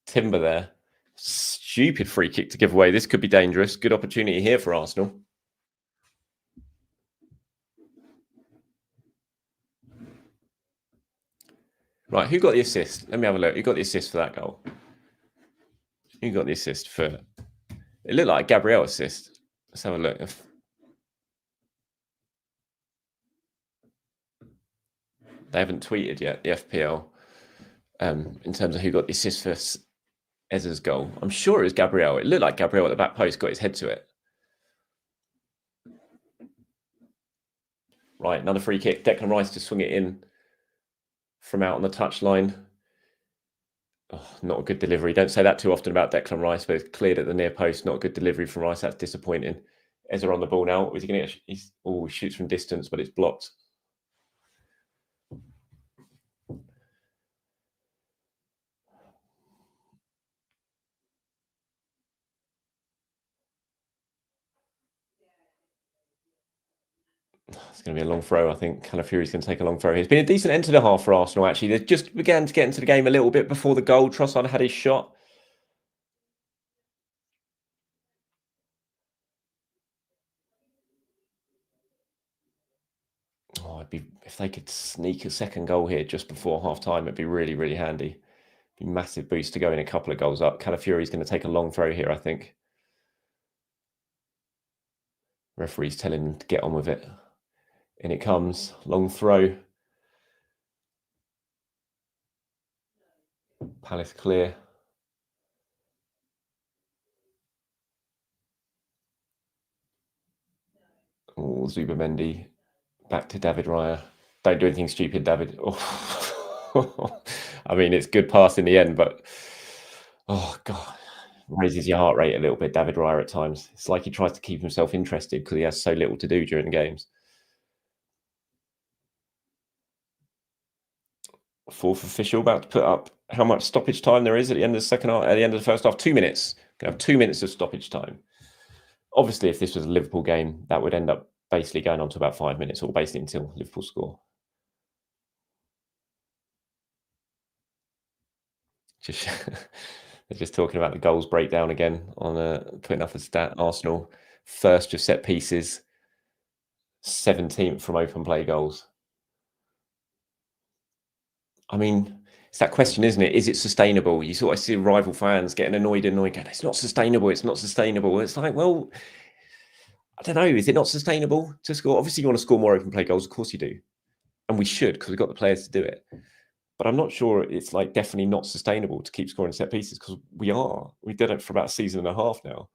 Timber there. Stupid free kick to give away. This could be dangerous. Good opportunity here for Arsenal. Right, who got the assist? Let me have a look. Who got the assist for that goal? Who got the assist for... It looked like a Gabriel assist. Let's have a look. They haven't tweeted yet, the FPL, in terms of who got the assist for Ezra's goal. I'm sure it was Gabriel. It looked like Gabriel at the back post got his head to it. Right, another free kick. Declan Rice to swing it in from out on the touchline. Oh, not a good delivery. Don't say that too often about Declan Rice, but it's cleared at the near post. Not a good delivery from Rice. That's disappointing. Ezra on the ball now. Is he going to get... he shoots from distance, but it's blocked. It's going to be a long throw, I think. Calafiori's going to take a long throw. It's been a decent end to the half for Arsenal, actually. They just began to get into the game a little bit before the goal. Trossard had his shot. Oh, if they could sneak a second goal here just before half-time, it'd be really, really handy. Be a massive boost to going a couple of goals up. Calafiori's going to take a long throw here, I think. Referee's telling him to get on with it. In it comes. Long throw. Palace clear. Oh, Zubamendi. Back to David Raya. Don't do anything stupid, David. Oh. I mean, it's good pass in the end, but... Oh, God. Raises your heart rate a little bit, David Raya, at times. It's like he tries to keep himself interested because he has so little to do during the games. Fourth official about to put up how much stoppage time there is at the end of the second half, at the end of the first half. 2 minutes. Going to have 2 minutes of stoppage time. Obviously, if this was a Liverpool game, that would end up basically going on to about 5 minutes, or basically until Liverpool score. They're just talking about the goals breakdown again on putting up a stat. Arsenal first of set pieces, 17th from open play goals. I mean, it's that question, isn't it? Is it sustainable? You sort of see rival fans getting annoyed and going, it's not sustainable. It's not sustainable. It's like, well, I don't know. Is it not sustainable to score? Obviously, you want to score more open play goals. Of course you do. And we should, because we've got the players to do it. But I'm not sure it's like definitely not sustainable to keep scoring set pieces, because we are. We did it for about a season and a half now.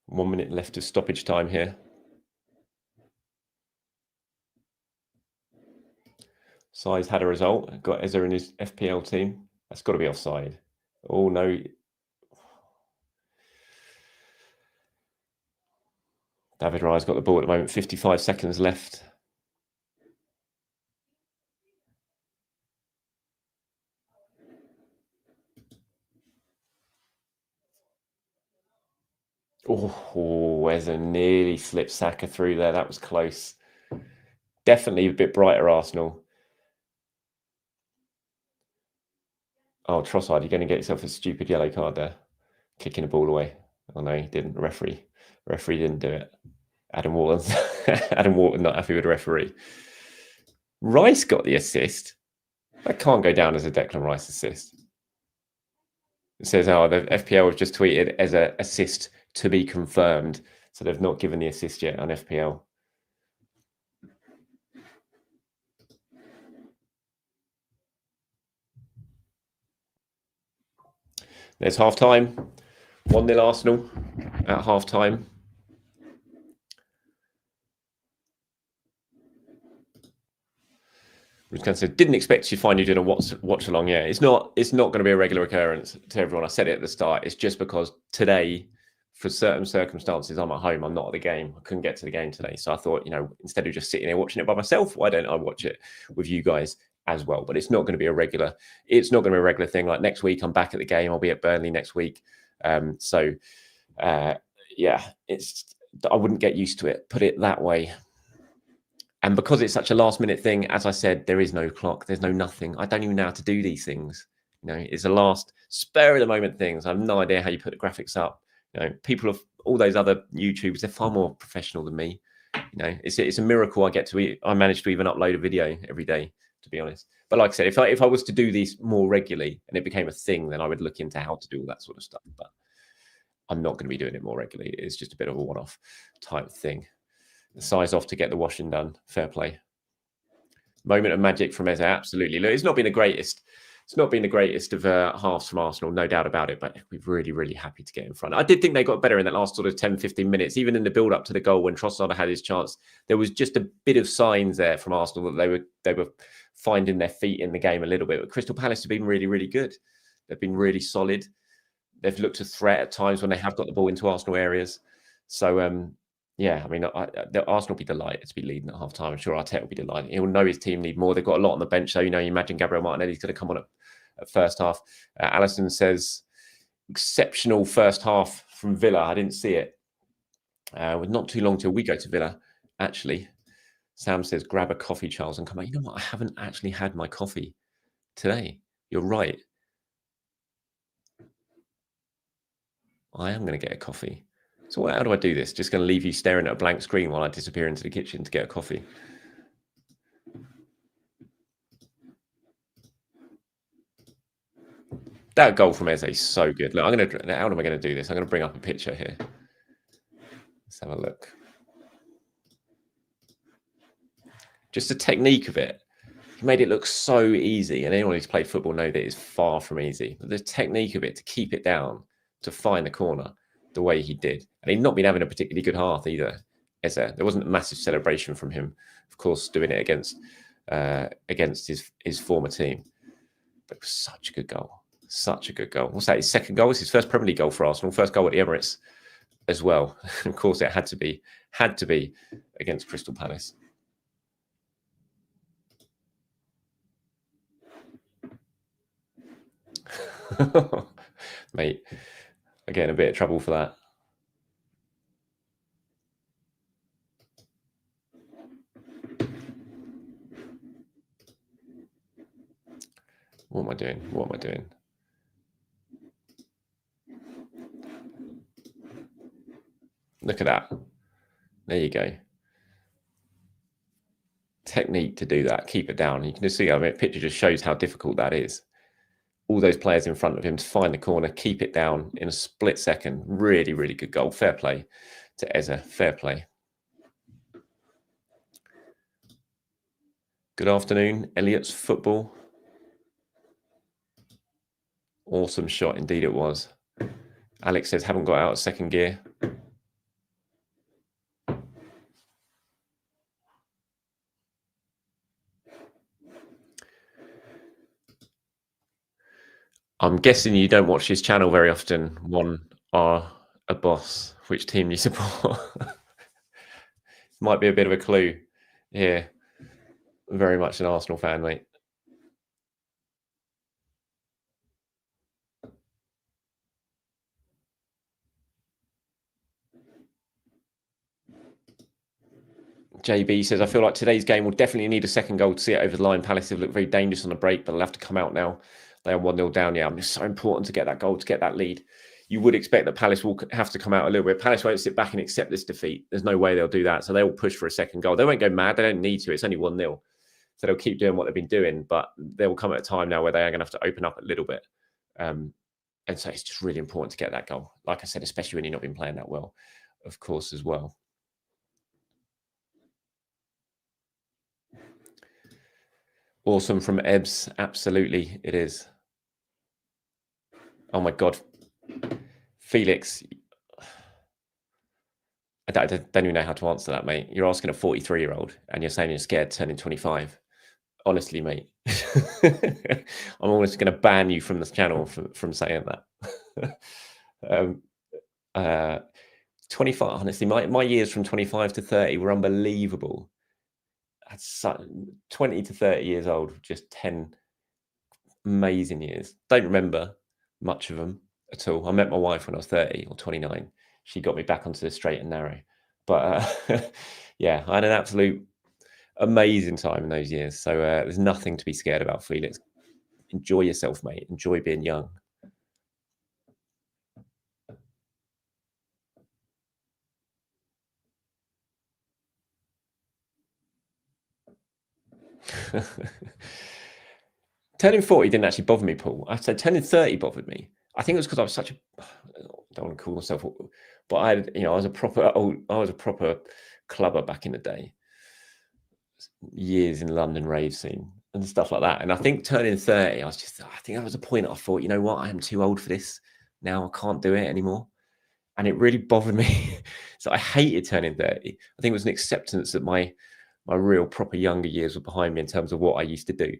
1 minute left of stoppage time here. Size had a result. Got Ezra in his FPL team. That's got to be offside. Oh, no. David Raya's got the ball at the moment. 55 seconds left. Oh, Ezra nearly slipped Saka through there. That was close. Definitely a bit brighter Arsenal. Oh, Trossard, you're going to get yourself a stupid yellow card there. Kicking the ball away. Oh, no, he didn't. Referee didn't do it. Adam Wharton. Adam Wharton not happy with the referee. Rice got the assist. That can't go down as a Declan Rice assist. It says, oh, the FPL have just tweeted as an assist to be confirmed. So they've not given the assist yet on FPL. There's half time. 1-0 Arsenal at half time. Didn't expect to find you doing a watch along. Yeah, it's not going to be a regular occurrence to everyone. I said it at the start. It's just because today, for certain circumstances, I'm at home. I'm not at the game. I couldn't get to the game today. So I thought, instead of just sitting there watching it by myself, why don't I watch it with you guys as well? But it's not going to be a regular. It's not going to be a regular thing. Like next week, I'm back at the game. I'll be at Burnley next week. Yeah, I wouldn't get used to it. Put it that way. And because it's such a last minute thing, as I said, there is no clock. There's no nothing. I don't even know how to do these things. It's a last spur of the moment things. I have no idea how you put the graphics up. People of all those other YouTubers, they're far more professional than me. It's a miracle I managed to even upload a video every day, to be honest. But like I said, if I was to do these more regularly and it became a thing, then I would look into how to do all that sort of stuff. But I'm not going to be doing it more regularly. It's just a bit of a one-off type thing. The size off to get the washing done. Fair play. Moment of magic from Eze. Absolutely. Look, it's not been the greatest. It's not been the greatest of halves from Arsenal, no doubt about it, but we're really, really happy to get in front. I did think they got better in that last sort of 10, 15 minutes, even in the build-up to the goal when Trossard had his chance. There was just a bit of signs there from Arsenal that they were finding their feet in the game a little bit. But Crystal Palace have been really, really good. They've been really solid. They've looked a threat at times when they have got the ball into Arsenal areas. So, yeah, I mean, Arsenal will be delighted to be leading at half time. I'm sure Arteta will be delighted. He'll know his team need more. They've got a lot on the bench. So, you imagine Gabriel Martinelli's going to come on at first half. Allison says, exceptional first half from Villa. I didn't see it. With not too long till we go to Villa, actually. Sam says, grab a coffee, Charles, and come out. You know what? I haven't actually had my coffee today. You're right. I am going to get a coffee. So how do I do this? Just going to leave you staring at a blank screen while I disappear into the kitchen to get a coffee. That goal from Eze is so good. Look, how am I going to do this? I'm going to bring up a picture here. Let's have a look. Just the technique of it. He made it look so easy. And anyone who's played football knows that it's far from easy. But the technique of it to keep it down, to find the corner the way he did. And he'd not been having a particularly good half either. There wasn't a massive celebration from him, of course, doing it against his former team. But it was such a good goal. Such a good goal. What's that? His second goal? It's his first Premier League goal for Arsenal. First goal at the Emirates as well. Of course, it had to be against Crystal Palace. Mate, I get in a bit of trouble for that. What am I doing? What am I doing? Look at that. There you go. Technique to do that. Keep it down. You can just see, I mean, the picture just shows how difficult that is. All those players in front of him to find the corner, keep it down in a split second. Really, really good goal. Fair play to Eze. Fair play. Good afternoon, Elliot's Football. Awesome shot, indeed it was. Alex says, haven't got out of second gear. I'm guessing you don't watch his channel very often. One are a boss. Which team you support? Might be a bit of a clue here. Very much an Arsenal fan, mate. JB says, I feel like today's game will definitely need a second goal to see it over the line. Palace have looked very dangerous on the break, but they'll have to come out now. They are 1-0 down. Yeah, it's so important to get that goal, to get that lead. You would expect that Palace will have to come out a little bit. Palace won't sit back and accept this defeat. There's no way they'll do that. So they will push for a second goal. They won't go mad. They don't need to. It's only 1-0. So they'll keep doing what they've been doing. But there will come at a time now where they are going to have to open up a little bit. And so it's just really important to get that goal. Like I said, especially when you've not been playing that well, of course, as well. Awesome from Ebbs. Absolutely, it is. Oh, my God. Felix, I don't even know how to answer that, mate. You're asking a 43-year-old and you're saying you're scared turning 25. Honestly, mate, I'm almost going to ban you from this channel from saying that. 25, honestly, my years from 25 to 30 were unbelievable. That's 20 to 30 years old, just 10 amazing years. Don't remember much of them at all. I met my wife when I was 30 or 29. She got me back onto the straight and narrow. But yeah, I had an absolute amazing time in those years. So there's nothing to be scared about, Felix. Enjoy yourself, mate. Enjoy being young. Turning 40 didn't actually bother me, Paul. I said turning 30 bothered me. I think it was because I was such a, I don't want to call myself, but I had, I was a proper clubber back in the day. Years in London rave scene and stuff like that. And I think turning 30, I think that was a point I thought, you know what, I am too old for this now. I can't do it anymore. And it really bothered me. So I hated turning 30. I think it was an acceptance that my real proper younger years were behind me in terms of what I used to do.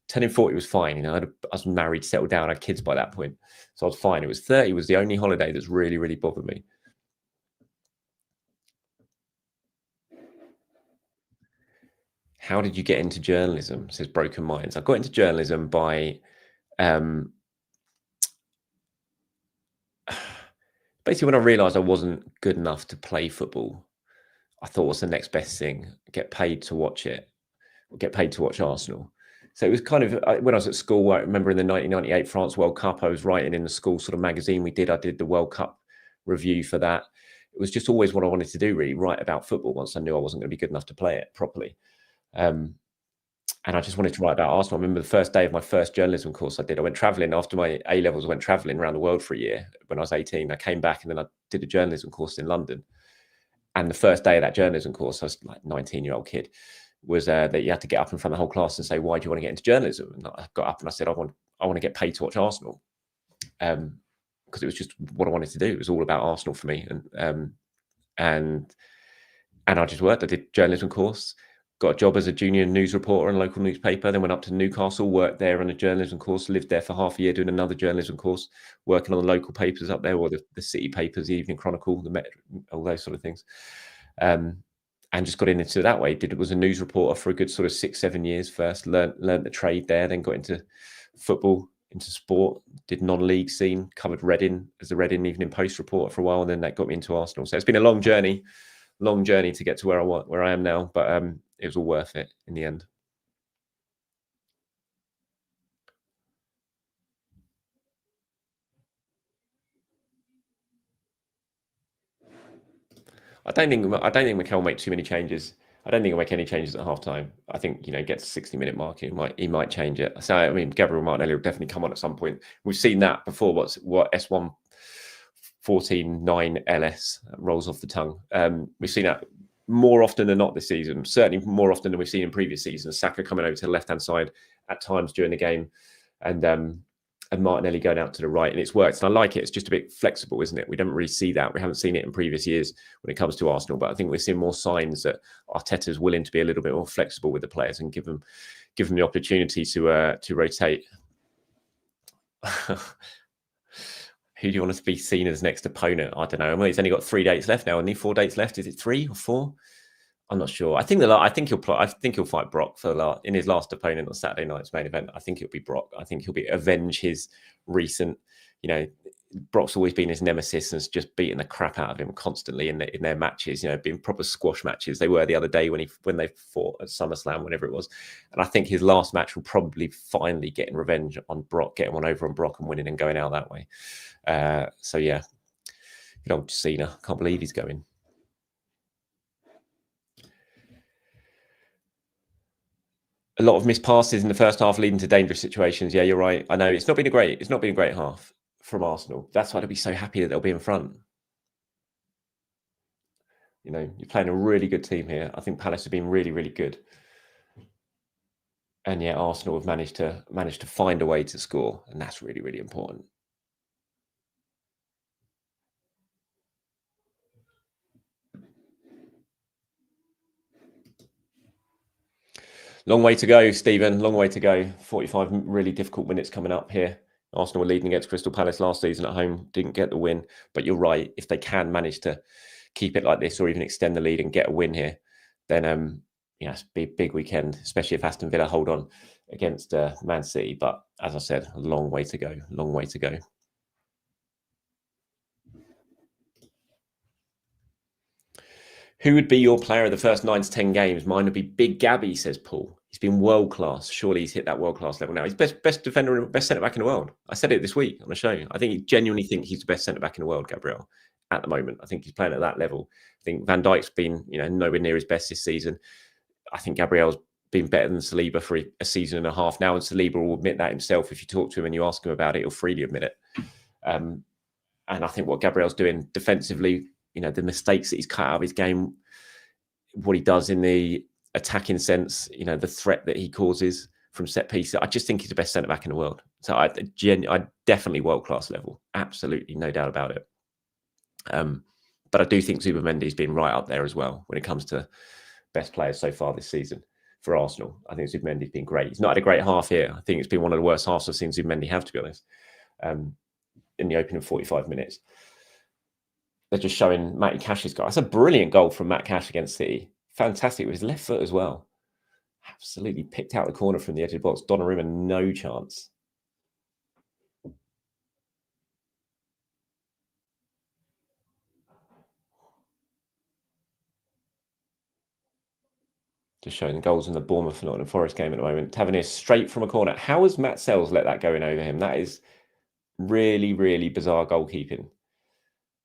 Turning 40 was fine. I was married, settled down, had kids by that point. So I was fine. It was 30 was the only holiday that's really, really bothered me. How did you get into journalism? Says Broken Minds. I got into journalism by basically when I realised I wasn't good enough to play football. I thought, what's the next best thing? Get paid to watch it. Get paid to watch Arsenal. So it was kind of, when I was at school, I remember in the 1998 France World Cup, I was writing in the school sort of magazine I did the World Cup review for that. It was just always what I wanted to do, really, write about football once I knew I wasn't going to be good enough to play it properly. And I just wanted to write about Arsenal. I remember the first day of my first journalism course I did. I went traveling after my A-levels. I went traveling around the world for a year when I was 18. I came back and then I did a journalism course in London. And the first day of that journalism course, I was like a 19-year-old kid, was that you had to get up in front of the whole class and say, why do you want to get into journalism? And I got up and I said, I want to get paid to watch Arsenal. Because it was just what I wanted to do. It was all about Arsenal for me. And I just worked. I did journalism course, got a job as a junior news reporter in a local newspaper, then went up to Newcastle, worked there on a journalism course, lived there for half a year doing another journalism course, working on the local papers up there, or the city papers, the Evening Chronicle, the Metro, all those sort of things. And just got into it that way. Was a news reporter for a good sort of 6-7 years first, learned the trade there, then got into football, into sport, did non-league scene, covered Reading as the Reading Evening Post reporter for a while, and then that got me into Arsenal. So it's been a long journey to get to where I am now, but it was all worth it in the end. I don't think Mikel will make too many changes. I don't think he'll make any changes at halftime. I think, gets a 60-minute mark, he might change it. So I mean, Gabriel Martinelli will definitely come on at some point. We've seen that before. What S1 14-9 LS rolls off the tongue. We've seen that more often than not this season. Certainly more often than we've seen in previous seasons. Saka coming over to the left-hand side at times during the game, and Martinelli going out to the right, and it's worked. And I like it. It's just a bit flexible, isn't it? We don't really see that. We haven't seen it in previous years when it comes to Arsenal, but I think we're seeing more signs that Arteta's willing to be a little bit more flexible with the players and give them the opportunity to rotate. Who do you want to be seen as next opponent? I don't know. Well, he's only got 3 dates left now, and 4 dates left. Is it 3 or 4? I'm not sure. I think he'll fight Brock in his last opponent on Saturday night's main event. I think it'll be Brock. I think he'll avenge his recent, Brock's always been his nemesis and has just beaten the crap out of him constantly in their matches, being proper squash matches. They were the other day when they fought at SummerSlam, whenever it was. And I think his last match will probably finally getting revenge on Brock, getting one over on Brock and winning and going out that way. So yeah, good old Cena. Can't believe he's going. A lot of missed passes in the first half leading to dangerous situations. Yeah, you're right. I know it's not been a great half from Arsenal. That's why they'll be so happy that they'll be in front. You're playing a really good team here. I think Palace have been really, really good. And yet Arsenal have managed to find a way to score. And that's really, really important. Long way to go, Stephen. Long way to go. 45 really difficult minutes coming up here. Arsenal were leading against Crystal Palace last season at home. Didn't get the win. But you're right. If they can manage to keep it like this or even extend the lead and get a win here, then it's a big weekend, especially if Aston Villa hold on against Man City. But as I said, a long way to go. Long way to go. Who would be your player of the first 9 to 10 games? Mine would be Big Gabby, says Paul. He's been world class. Surely he's hit that world class level now. He's best defender, best centre back in the world. I said it this week on the show. I think he genuinely think he's the best centre back in the world, Gabriel, at the moment. I think he's playing at that level. I think Van Dijk's been, nowhere near his best this season. I think Gabriel's been better than Saliba for a season and a half now, and Saliba will admit that himself. If you talk to him and you ask him about it, he'll freely admit it. And I think what Gabriel's doing defensively, the mistakes that he's cut out of his game, what he does in the attacking sense, the threat that he causes from set pieces, I just think he's the best centre back in the world. So I definitely world class level, absolutely, no doubt about it. But I do think Zubimendi's been right up there as well when it comes to best players so far this season for Arsenal. I think Zubimendi's been great. He's not had a great half here. I think it's been one of the worst halves I've seen Zubimendi have, to be honest, in the opening 45 minutes. They're just showing Matty Cash's goal. That's a brilliant goal from Matt Cash against City. Fantastic with his left foot as well. Absolutely picked out the corner from the edge of the box. Donnarumma, no chance. Just showing the goals in the Bournemouth and Nottingham Forest game at the moment. Tavernier straight from a corner. How has Matt Sells let that go in over him? That is really, really bizarre goalkeeping.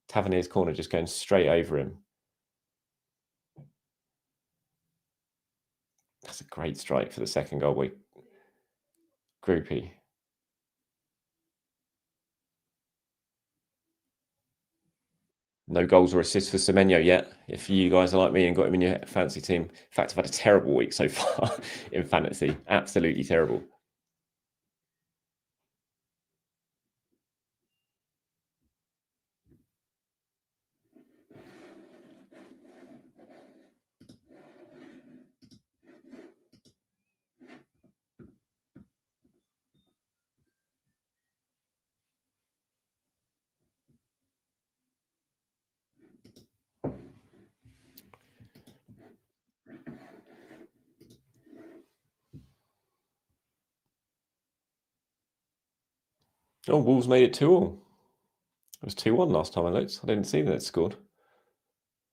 Tavernier's corner just going straight over him. That's a great strike for the second goal by Groupie. No goals or assists for Semenyo yet. If you guys are like me and got him in your fantasy team. In fact, I've had a terrible week so far in fantasy. Absolutely terrible. Oh, Wolves made it 2-2. It was 2-1 last time I looked. I didn't see that it scored.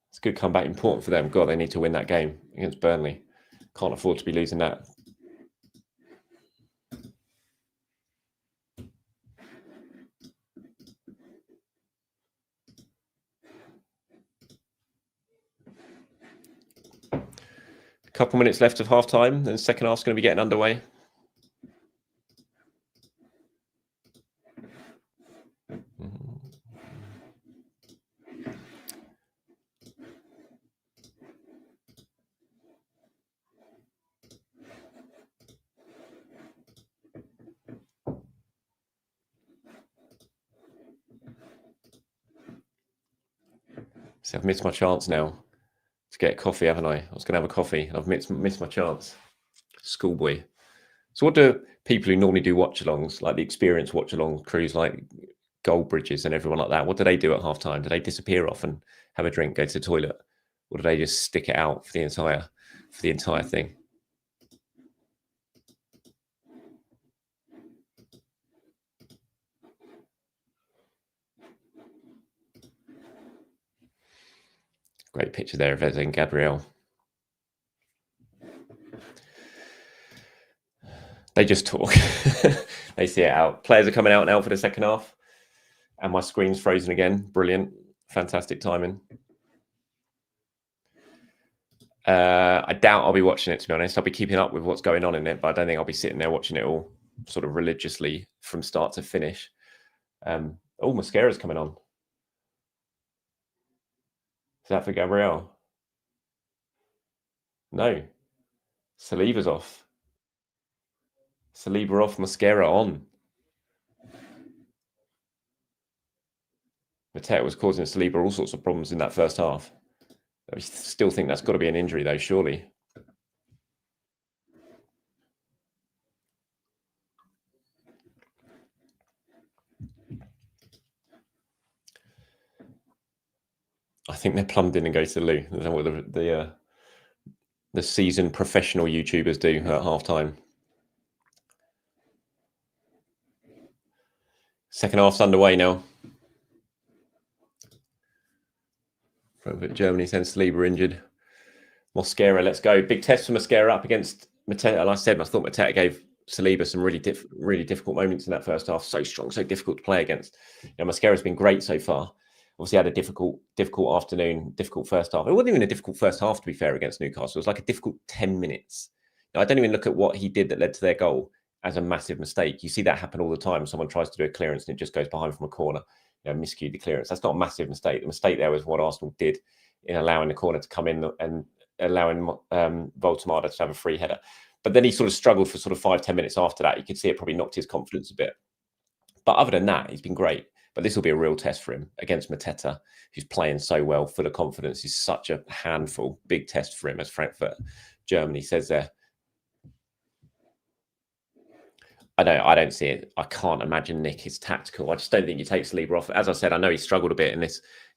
It's a good comeback, important for them. God, they need to win that game against Burnley. Can't afford to be losing that. A couple minutes left of half time, and the second half's going to be getting underway. So I've missed my chance now to get coffee, haven't I? I was going to have a coffee, and I've missed my chance. Schoolboy. So what do people who normally do watch-alongs, like the experienced watch-along crews like Goldbridges and everyone like that, what do they do at half-time? Do they disappear off and have a drink, go to the toilet? Or do they just stick it out for the entire thing? Great picture there of Eze and Gabriel. They just talk. They see it out. Players are coming out now for the second half. And my screen's frozen again. Brilliant. Fantastic timing. I doubt I'll be watching it, to be honest. I'll be keeping up with what's going on in it, but I don't think I'll be sitting there watching it all sort of religiously from start to finish. Oh, Mascara's coming on. Is that for Gabriel? No. Saliba's off. Saliba off, Mascara on. Mateta was causing Saliba all sorts of problems in that first half. I still think that's got to be an injury, though, surely. I think they're plumbed in and go to the loo. That's what the seasoned professional YouTubers do at halftime. Second half's underway now. Frankfurt, Germany sends Saliba injured. Mosquera, let's go. Big test for Mosquera up against Mateta. Like I said, I thought Mateta gave Saliba some really difficult moments in that first half. So strong, so difficult to play against. Mosquera's been great so far. Obviously had a difficult afternoon, difficult first half. It wasn't even a difficult first half, to be fair, against Newcastle. It was like a difficult 10 minutes. I don't even look at what he did that led to their goal as a massive mistake. You see that happen all the time. Someone tries to do a clearance and it just goes behind from a corner. Miscued the clearance. That's not a massive mistake. The mistake there was what Arsenal did in allowing the corner to come in and allowing Voltemada to have a free header. But then he sort of struggled for sort of 5-10 minutes after that. You could see it probably knocked his confidence a bit. But other than that, he's been great. But this will be a real test for him against Mateta, who's playing so well, full of confidence. He's such a handful. Big test for him, as Frankfurt, Germany says there. I don't see it. I can't imagine Nick is tactical. I just don't think you take Saliba off. As I said, I know he struggled a bit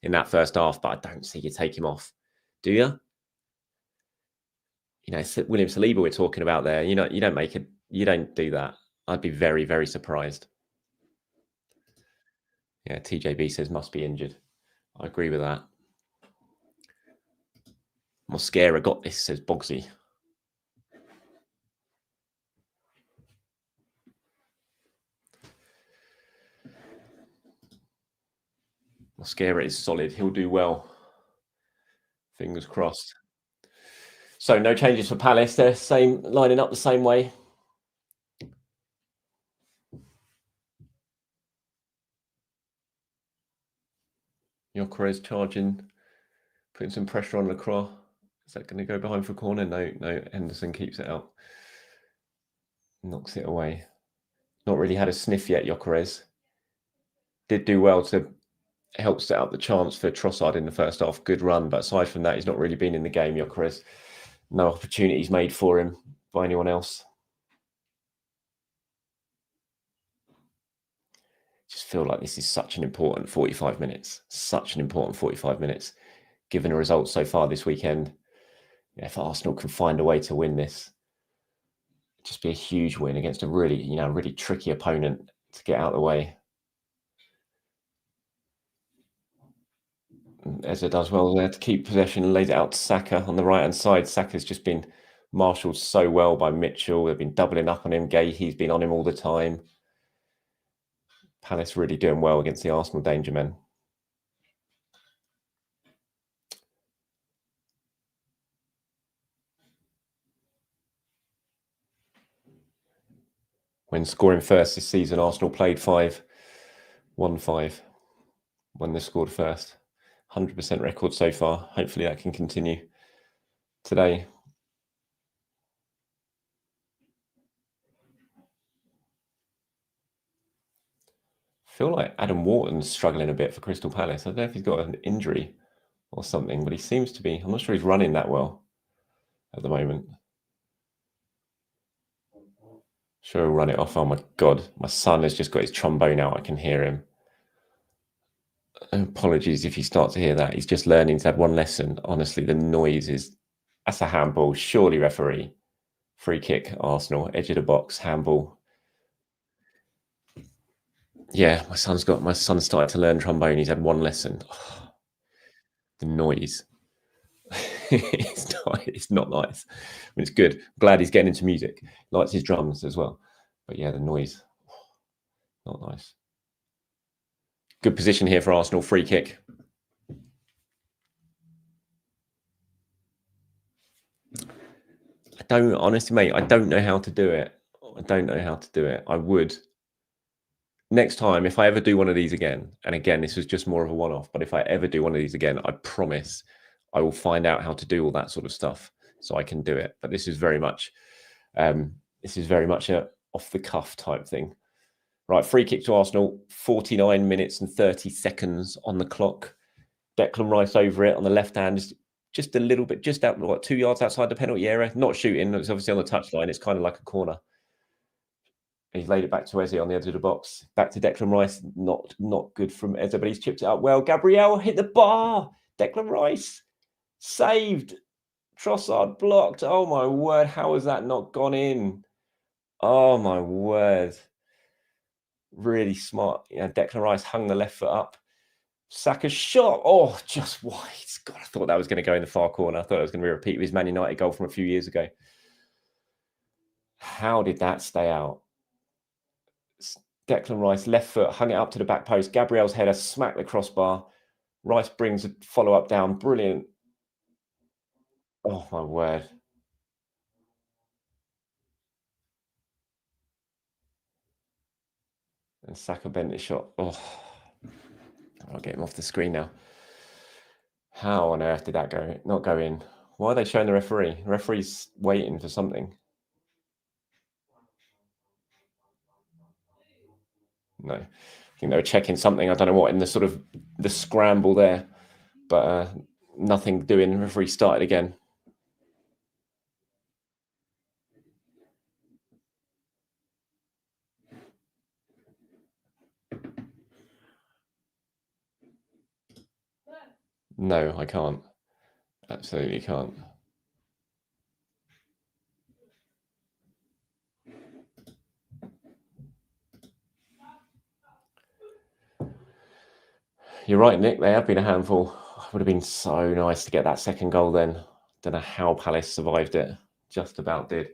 in that first half, but I don't see you take him off. Do you? William Saliba we're talking about there. You don't make it. You don't do that. I'd be very, very surprised. Yeah, TJB says must be injured. I agree with that. Mosquera got this, says Bogsy. Mosquera is solid. He'll do well. Fingers crossed. So no changes for Palace. They're lining up the same way. Gyökeres charging, putting some pressure on Lacroix. Is that going to go behind for a corner? No. Henderson keeps it out. Knocks it away. Not really had a sniff yet, Gyökeres. Did do well to help set up the chance for Trossard in the first half. Good run, but aside from that, he's not really been in the game, Gyökeres. No opportunities made for him by anyone else. Just feel like this is such an important 45 minutes. Such an important 45 minutes, given the results so far this weekend. If Arsenal can find a way to win this, it'd just be a huge win against a really tricky opponent to get out of the way. Eze does well there to keep possession, lays it out to Saka on the right-hand side. Saka's just been marshalled so well by Mitchell. They've been doubling up on him. He's been on him all the time. Palace really doing well against the Arsenal danger men. When scoring first this season, Arsenal played 5-1-5 when they scored first. 100% record so far. Hopefully that can continue today. I feel like Adam Wharton's struggling a bit for Crystal Palace. I don't know if he's got an injury or something, but he seems to be. I'm not sure he's running that well at the moment. Sure, he'll run it off. Oh my God, my son has just got his trombone out. I can hear him. Apologies if you start to hear that. He's just learning to have one lesson. Honestly, the noise that's a handball. Surely, referee. Free kick, Arsenal, edge of the box, handball. Yeah, my son started to learn trombone. He's had one lesson. Oh, the noise. It's not nice. I mean, it's good. I'm glad he's getting into music. Likes his drums as well. But yeah, the noise, not nice. Good position here for Arsenal. Free kick. I don't, honestly, mate, I don't know how to do it. I don't know how to do it. I would. Next time, if I ever do one of these again, and again, this was just more of a one-off, but if I ever do one of these again, I promise I will find out how to do all that sort of stuff so I can do it. But this is very much a off-the-cuff type thing. Right, free kick to Arsenal, 49 minutes and 30 seconds on the clock. Declan Rice over it on the left hand, just a little bit, just out, what, 2 yards outside the penalty area. Not shooting, it's obviously on the touchline. It's kind of like a corner. He's laid it back to Eze on the edge of the box. Back to Declan Rice. Not good from Eze, but he's chipped it up well. Gabriel hit the bar. Declan Rice saved. Trossard blocked. Oh, my word. How has that not gone in? Oh, my word. Really smart. Yeah, Declan Rice hung the left foot up. Saka's shot. Oh, just wide. God, I thought that was going to go in the far corner. I thought it was going to be a repeat of his Man United goal from a few years ago. How did that stay out? Declan Rice, left foot, hung it up to the back post. Gabriel's header smacked the crossbar. Rice brings a follow-up down. Brilliant. Oh, my word. And Saka bent his shot. Oh, I'll get him off the screen now. How on earth did that not go in? Why are they showing the referee? The referee's waiting for something. No, I think they were checking something. I don't know what in the sort of the scramble there, but nothing doing. The referee started again. No, I can't. Absolutely can't. You're right, Nick. They have been a handful. It would have been so nice to get that second goal then. Don't know how Palace survived it. Just about did.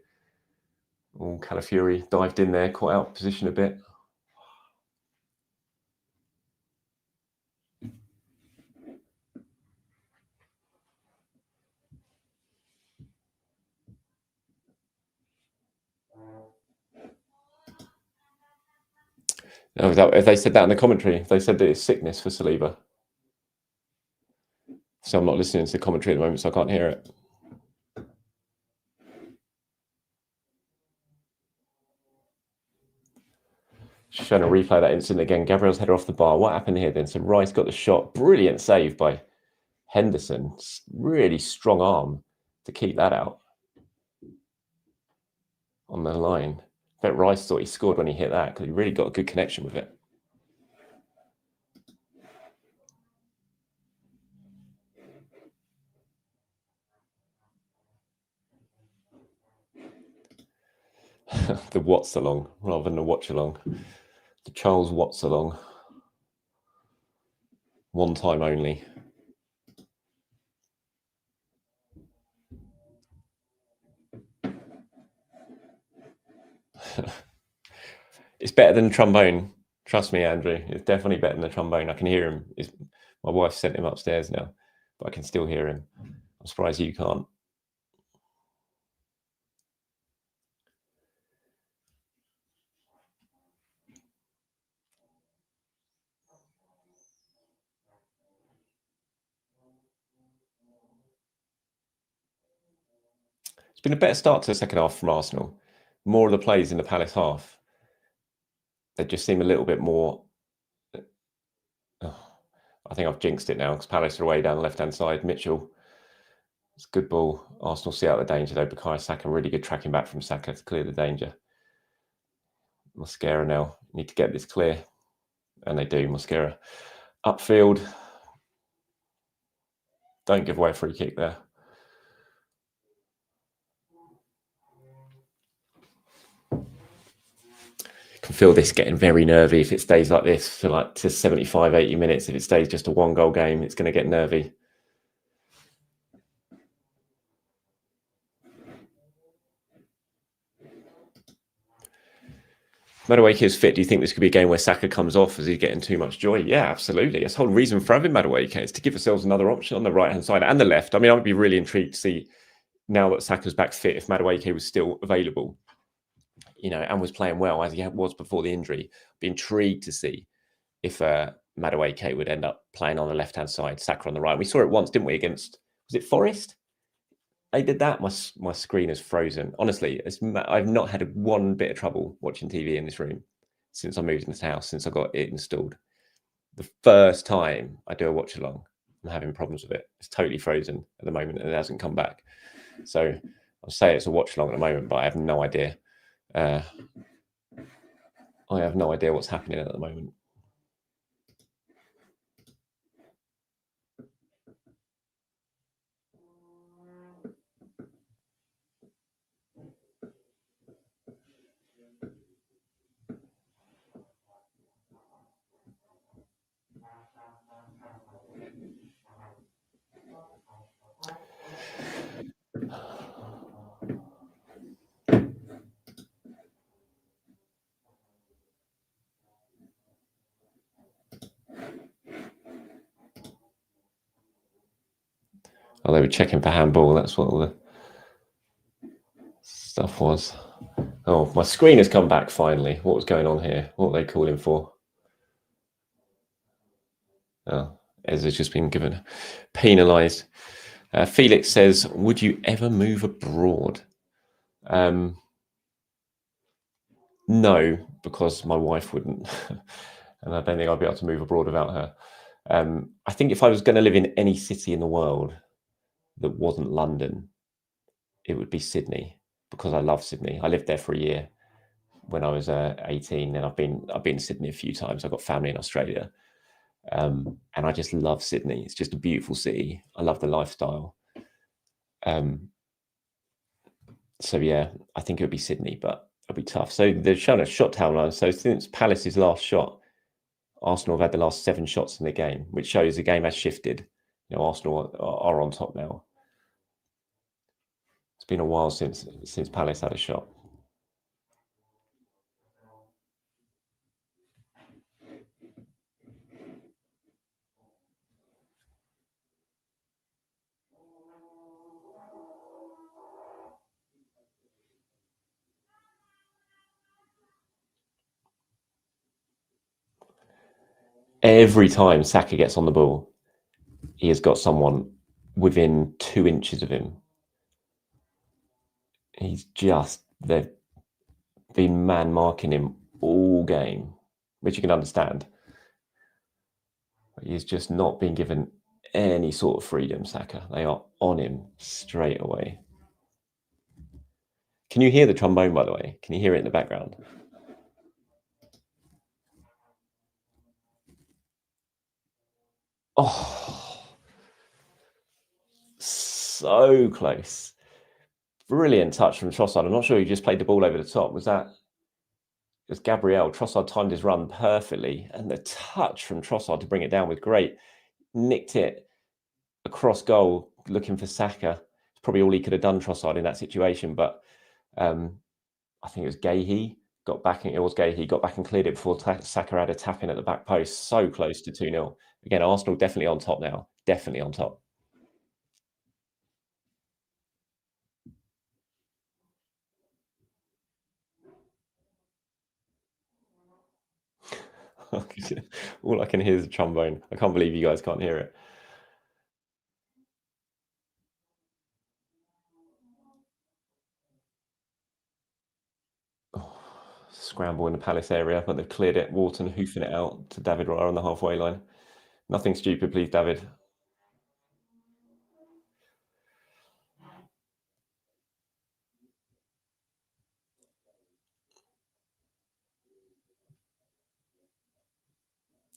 Oh, Calafiori dived in there, caught out position a bit. Oh, if they said that in the commentary, they said that it's sickness for Saliba. So I'm not listening to the commentary at the moment, so I can't hear it. Just showing a replay of that incident again. Gabriel's header off the bar. What happened here then? So Rice got the shot. Brilliant save by Henderson. Really strong arm to keep that out on the line. I bet Rice thought he scored when he hit that because he really got a good connection with it. The watch-along rather than the watch-along. The Charles watch-along. One time only. It's better than the trombone. Trust me, Andrew. It's definitely better than the trombone. I can hear him. My wife sent him upstairs now, but I can still hear him. I'm surprised you can't. It's been a better start to the second half from Arsenal. More of the plays in the Palace half. They just seem a little bit more. I think I've jinxed it now because Palace are away down the left-hand side. Mitchell, it's a good ball. Arsenal see out the danger though. Bukayo Saka, really good tracking back from Saka to clear the danger. Mosquera now need to get this clear, and they do. Mosquera upfield. Don't give away a free kick there. Can feel this getting very nervy if it stays like this for like to 75, 80 minutes. If it stays just a one-goal game, it's going to get nervy. Madueke is fit. Do you think this could be a game where Saka comes off as he's getting too much joy? Yeah, absolutely. That's the whole reason for having Madueke is to give ourselves another option on the right-hand side and the left. I mean, I would be really intrigued to see now that Saka's back fit, if Madueke was still available, and was playing well as he was before the injury. Be intrigued to see if Madueke would end up playing on the left-hand side, Saka on the right. We saw it once, didn't we, against, was it Forest? I did that. My screen is frozen. Honestly, I've not had one bit of trouble watching TV in this room since I moved in this house, since I got it installed. The first time I do a watch along, I'm having problems with it. It's totally frozen at the moment and it hasn't come back. So I'll say it's a watch along at the moment, but I have no idea. I have no idea what's happening at the moment. Oh, they were checking for handball. That's what all the stuff was. Oh, my screen has come back finally. What was going on here? What were they calling for? Oh, Ezra's just been given penalised. Felix says, would you ever move abroad? No, because my wife wouldn't. And I don't think I'd be able to move abroad without her. I think if I was going to live in any city in the world that wasn't London, it would be Sydney, because I love Sydney. I lived there for a year when I was 18, and I've been to Sydney a few times. I've got family in Australia, and I just love Sydney. It's just a beautiful city. I love the lifestyle. So yeah, I think it would be Sydney, but it'll be tough. So they're showing a shot timeline. So since Palace's last shot, Arsenal have had the last 7 shots in the game, which shows the game has shifted. Arsenal are on top now. It's been a while since Palace had a shot. Every time Saka gets on the ball, he has got someone within 2 inches of him. They've been man marking him all game, which you can understand. But he's just not been given any sort of freedom, Saka. They are on him straight away. Can you hear the trombone, by the way? Can you hear it in the background? Oh, so close. Brilliant touch from Trossard. I'm not sure he just played the ball over the top. Was Gabriel? Trossard timed his run perfectly, and the touch from Trossard to bring it down was great. Nicked it across goal, looking for Saka. It's probably all he could have done, Trossard, in that situation. But I think it was Gahey got back. It was Gahey got back and cleared it before Saka had a tap in at the back post. So close to 2-0. Again, Arsenal definitely on top now. Definitely on top. All I can hear is a trombone. I can't believe you guys can't hear it. Oh, scramble in the Palace area, but they've cleared it. Wharton hoofing it out to David Raya on the halfway line. Nothing stupid, please, David.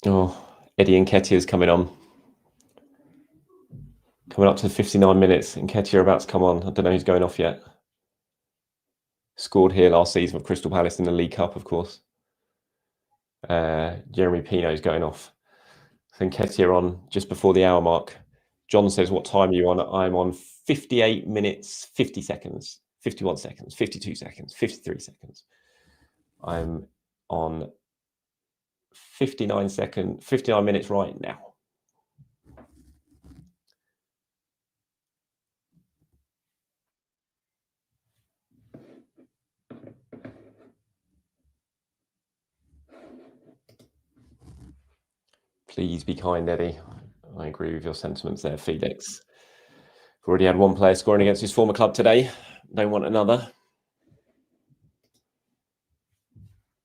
Oh, Eddie Nketiah's coming on. Coming up to 59 minutes. Nketiah about to come on. I don't know who's going off yet. Scored here last season with Crystal Palace in the League Cup, of course. Jeremy Pino's going off. Nketiah on just before the hour mark. John says, what time are you on? I'm on 58 minutes, 50 seconds, 51 seconds, 52 seconds, 53 seconds. I'm on 59 minutes right now. Please be kind, Eddie. I agree with your sentiments there, Felix. We've already had one player scoring against his former club today. Don't want another.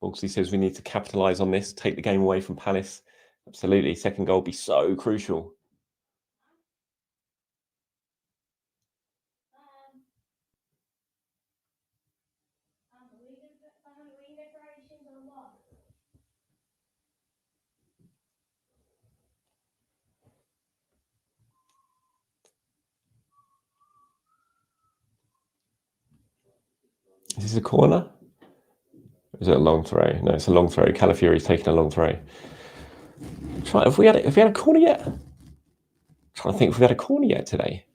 Boxley says we need to capitalise on this, take the game away from Palace. Absolutely. Second goal would be so crucial. Is this a corner? Or is it a long throw? No, it's a long throw. Calafiori's taking a long throw. Have we had a corner yet? I'm trying to think if we had a corner yet today.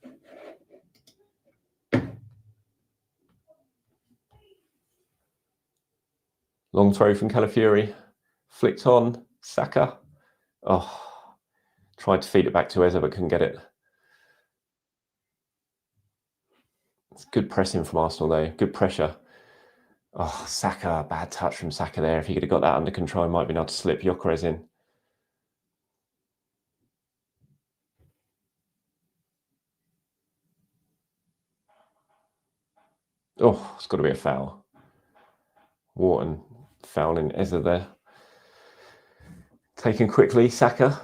Long throw from Calafiori. Flicked on. Saka. Oh, tried to feed it back to Eze, but couldn't get it. It's good pressing from Arsenal, though. Good pressure. Oh, Saka. Bad touch from Saka there. If he could have got that under control, he might have been able to slip Gyökeres in. Oh, it's got to be a foul. Wharton fouling Eze there. Taken quickly, Saka.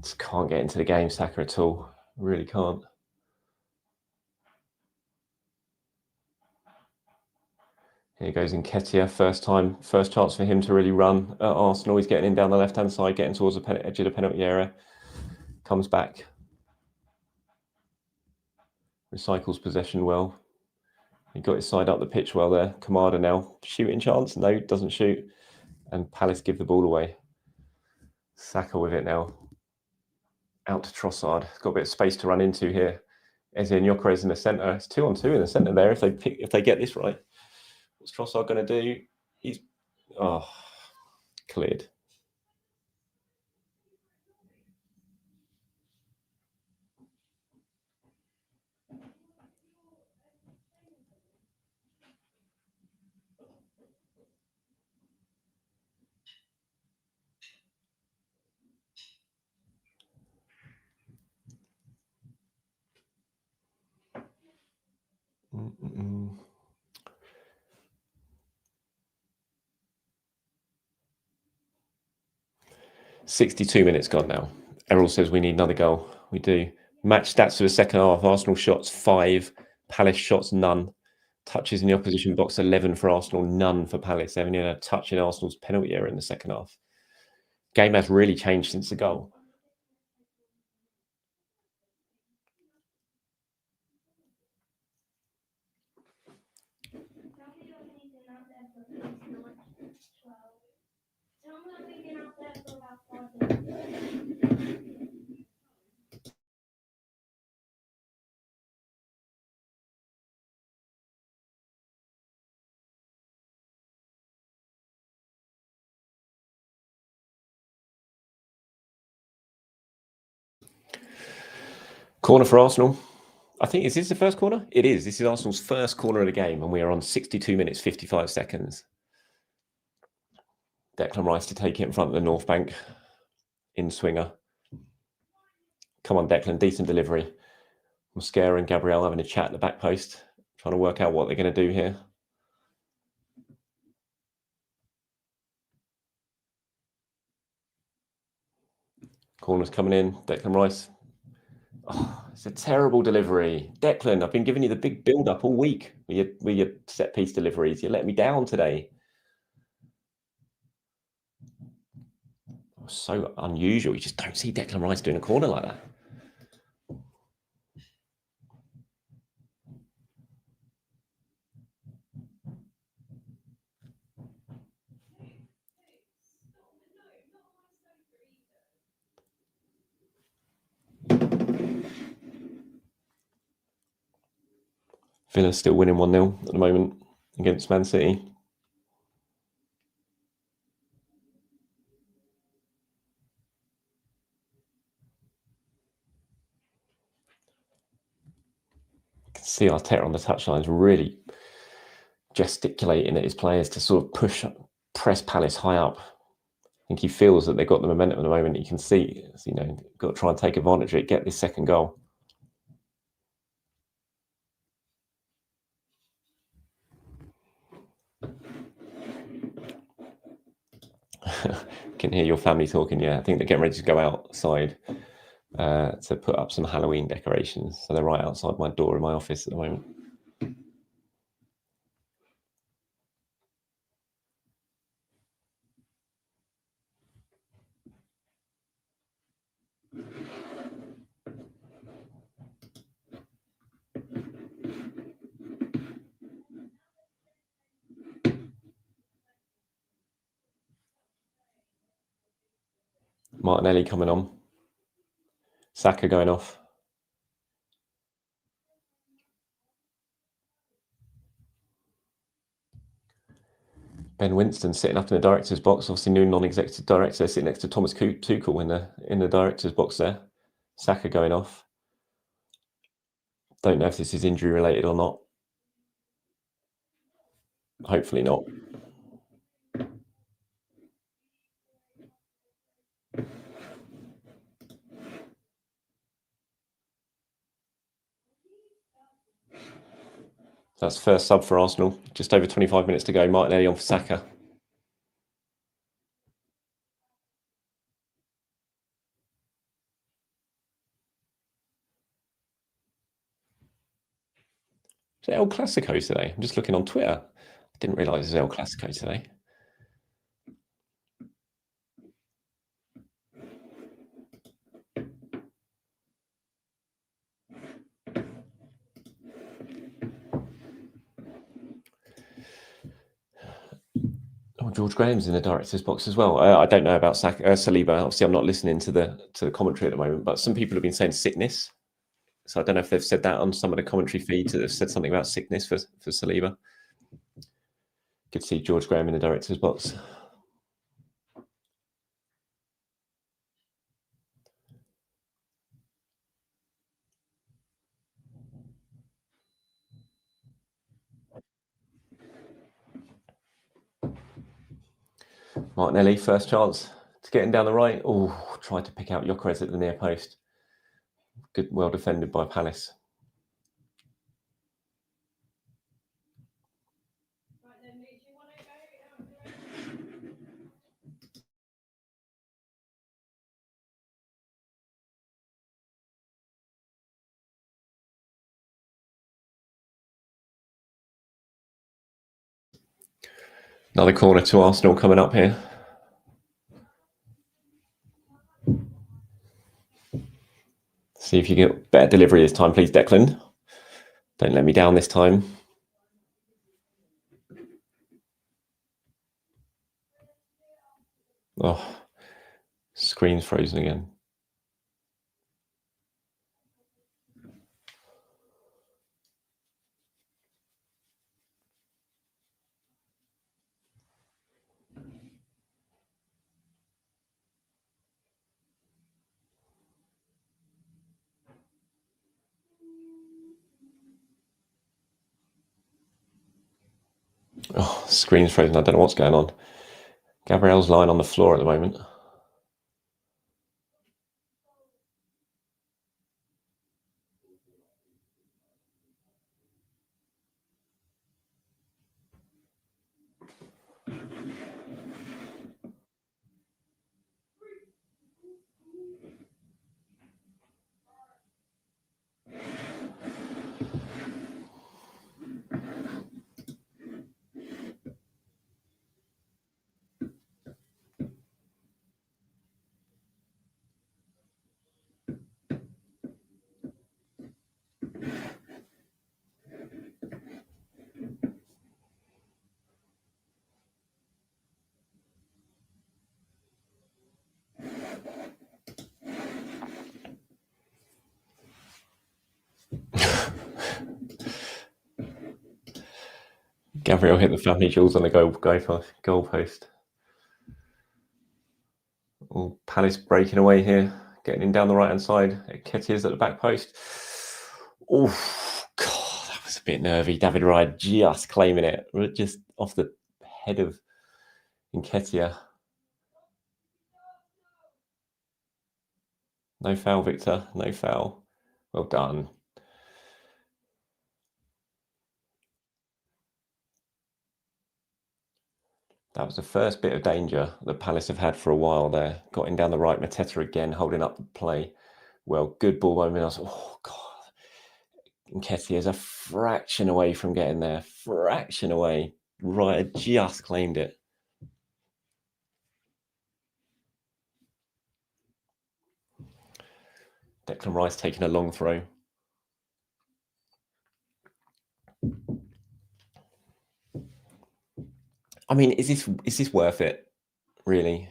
Just can't get into the game, Saka, at all. Really can't. Here goes Nketiah. First chance for him to really run at Arsenal. He's getting in down the left-hand side, getting towards the edge of the penalty area. Comes back. Recycles possession well. He got his side up the pitch well there. Kamada now. Shooting chance? No, doesn't shoot. And Palace give the ball away. Saka with it now. Out to Trossard. Got a bit of space to run into here. Eze and Gyökeres in the centre. It's 2-on-2 in the centre there if they get this right. What's Trossard going to do? He's cleared. Mm-mm. 62 minutes gone now. Errol says we need another goal. We do. Match stats for the second half. Arsenal shots 5. Palace shots none. Touches in the opposition box 11 for Arsenal, none for Palace. They haven't had a touch in Arsenal's penalty area in the second half. Game has really changed since the goal. Corner for Arsenal. I think, is this the first corner? It is. This is Arsenal's first corner of the game, and we are on 62 minutes, 55 seconds. Declan Rice to take it in front of the North Bank. In swinger. Come on, Declan. Decent delivery. Mosquera and Gabriel having a chat at the back post, trying to work out what they're going to do here. Corner's coming in. Declan Rice. Oh, it's a terrible delivery. Declan, I've been giving you the big build-up all week with your set-piece deliveries. You let me down today. So unusual. You just don't see Declan Rice doing a corner like that. Villa's still winning 1-0 at the moment against Man City. See Arteta on the touchline is really gesticulating at his players to sort of press Palace high up. I think he feels that they've got the momentum at the moment. You can see, got to try and take advantage of it, get this second goal. Can hear your family talking. Yeah, I think they're getting ready to go outside to put up some Halloween decorations. So they're right outside my door in my office at the moment. Martinelli coming on. Saka going off. Ben Winston sitting up in the director's box. Obviously, new non-executive director sitting next to Thomas Tuchel in the director's box there. Saka going off. Don't know if this is injury related or not. Hopefully not. That's first sub for Arsenal. Just over 25 minutes to go. Martinelli on for Saka. Is it El Clasico today? I'm just looking on Twitter. I didn't realise it was El Clasico today. Oh, George Graham's in the director's box as well. I don't know about Saliba. Obviously, I'm not listening to the commentary at the moment, but some people have been saying sickness. So I don't know if they've said that on some of the commentary feeds that have said something about sickness for Saliba. Good to see George Graham in the director's box. Martinelli, first chance to get in down the right. Oh, tried to pick out Gyökeres at the near post. Good, well defended by Palace. Another corner to Arsenal coming up here. See if you get better delivery this time, please, Declan. Don't let me down this time. Oh, screen's frozen again. Oh, screen's frozen. I don't know what's going on. Gabriel's lying on the floor at the moment. Gabriel hit the family jewels on the goal post. Oh, Palace breaking away here, getting in down the right hand side. Ketty is at the back post. Oh, God, a bit nervy. David Raya just claiming it, just off the head of Nketiah. No foul, Victor. No foul. Well done. That was the first bit of danger that Palace have had for a while there. Got in down the right. Mateta again holding up the play. Well, good ball by Minos. Oh, God. Nketiah is a fraction away from getting there. Fraction away. Raya just claimed it. Declan Rice taking a long throw. I mean, is this worth it? Really?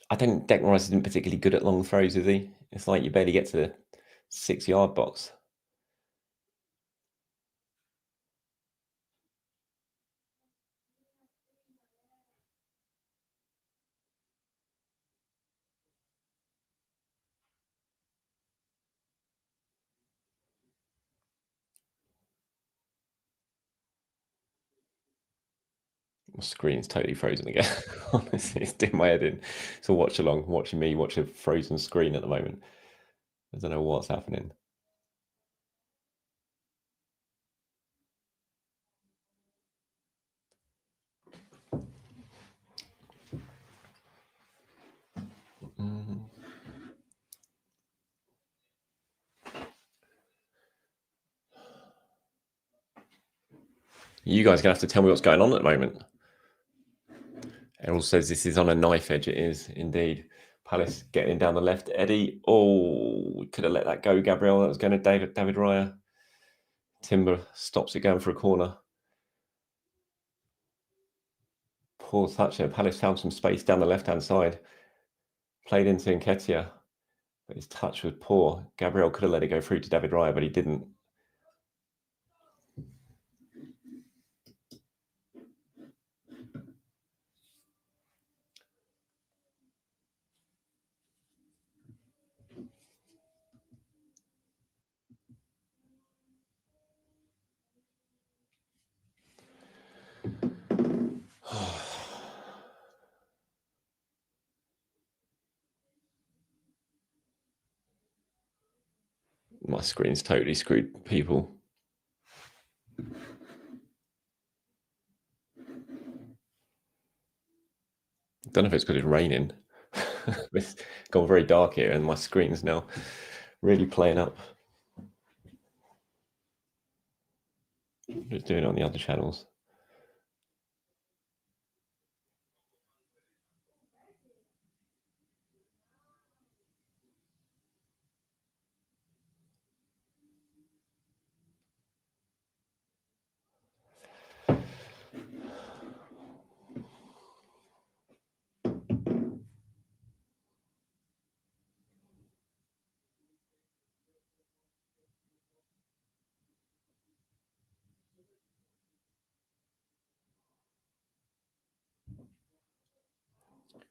I don't. Declan Rice isn't particularly good at long throws, is he? It's like you barely get to the 6-yard box. My screen's totally frozen again. Honestly, it's doing my head in. So watch along, watching me watch a frozen screen at the moment. I don't know what's happening. You guys are gonna have to tell me what's going on at the moment. Errol says this is on a knife edge. It is indeed. Palace getting down the left. Eddie. Oh, we could have let that go, Gabriel. That was going to David Raya. Timber stops it going for a corner. Poor Thatcher. Palace found some space down the left-hand side. Played into Nketiah, but his touch was poor. Gabriel could have let it go through to David Raya, but he didn't. My screen's totally screwed, people. Don't know if it's because it's raining. It's gone very dark here, and my screen's now really playing up. Just doing it on the other channels.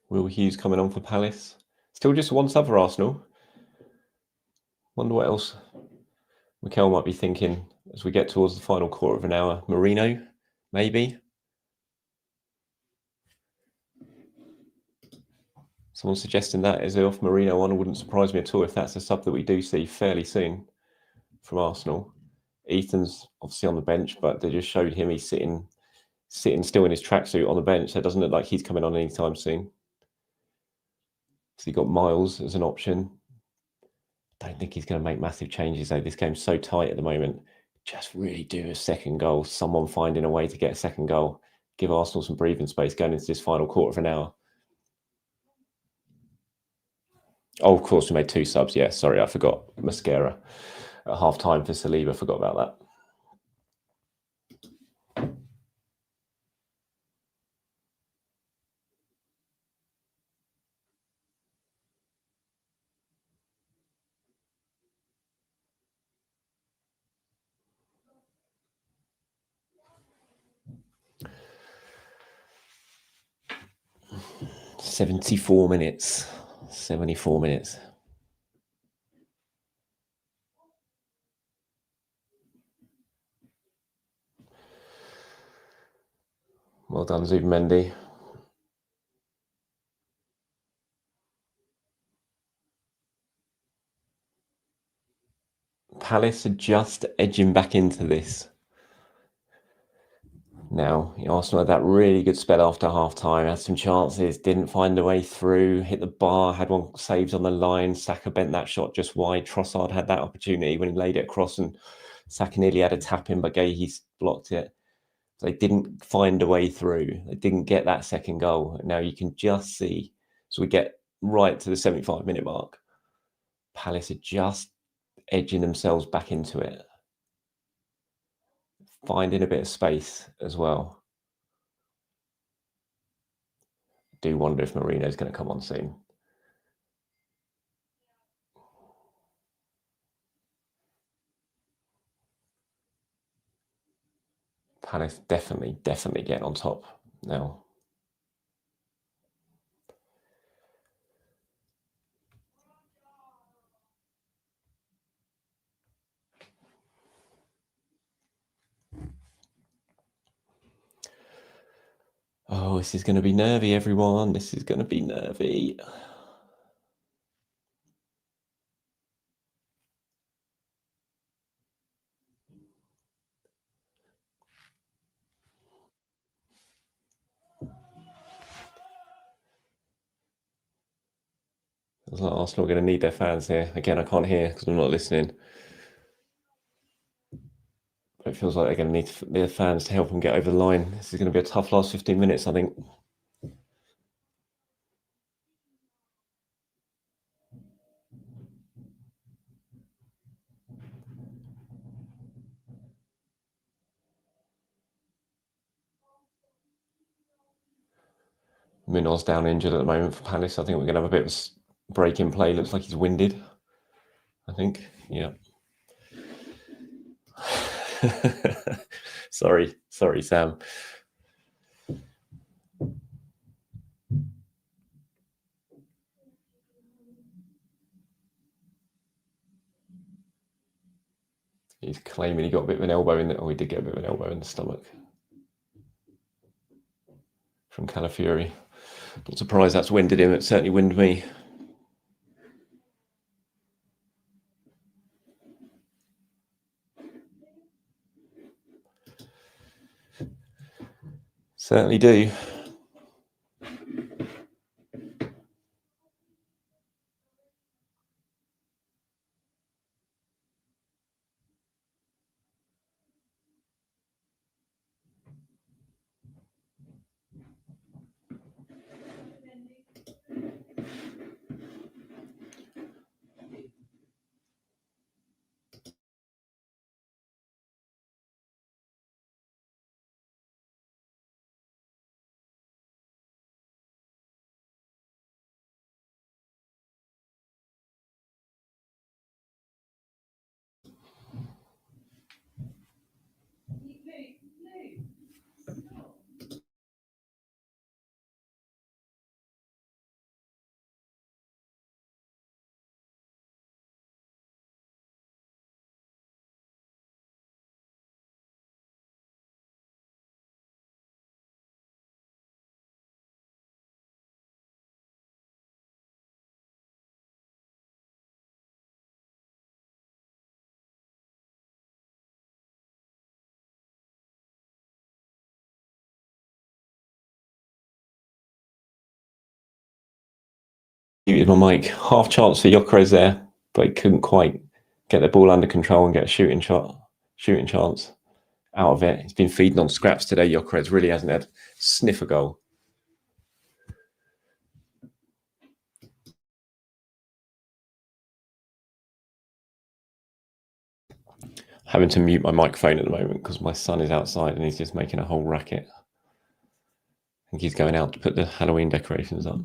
Will Hughes coming on for Palace. Still just one sub for Arsenal. Wonder what else Mikel might be thinking as we get towards the final quarter of an hour. Marino, maybe. Someone suggesting that is off Marino on. It wouldn't surprise me at all if that's a sub that we do see fairly soon from Arsenal. Ethan's obviously on the bench, but they just showed him he's sitting still in his tracksuit on the bench. So it doesn't look like he's coming on anytime soon. So you got Miles as an option. Don't think he's going to make massive changes though. This game's so tight at the moment. Just really do a second goal. Someone finding a way to get a second goal. Give Arsenal some breathing space going into this final quarter of an hour. Oh, of course, we made 2 subs. Yeah, sorry, I forgot. Mascara at half time for Saliba. Forgot about that. "74 minutes. 74 minutes. Well done, Zubimendi. Palace are just edging back into this. Now, Arsenal had that really good spell after half-time, had some chances, didn't find a way through, hit the bar, had one saved on the line. Saka bent that shot just wide. Trossard had that opportunity when he laid it across, and Saka nearly had a tap in, but Gahey's blocked it. They didn't find a way through. They didn't get that second goal. Now you can just see, so we get right to the 75-minute mark. Palace are just edging themselves back into it, finding a bit of space as well. Do wonder if Mourinho's going to come on soon. Palace definitely getting on top now. Oh, this is going to be nervy, everyone. This is going to be nervy. Looks like Arsenal are going to need their fans here. Again, I can't hear because I'm not listening. But it feels like they're going to need their fans to help them get over the line. This is going to be a tough last 15 minutes, I think. Minos down injured at the moment for Palace. I think we're going to have a bit of a break in play. Looks like he's winded, I think. Yeah. Sorry, Sam. He's claiming he got a bit of an elbow in the... Oh, he did get a bit of an elbow in the stomach from Calafiori. Not surprised that's winded him. It certainly winded me. Certainly do. Muted my mic. Half chance for Gyökeres there, but he couldn't quite get the ball under control and get a shooting chance out of it. He's been feeding on scraps today. Gyökeres really hasn't had sniff a goal. Having to mute my microphone at the moment because my son is outside and he's just making a whole racket. I think he's going out to put the Halloween decorations up.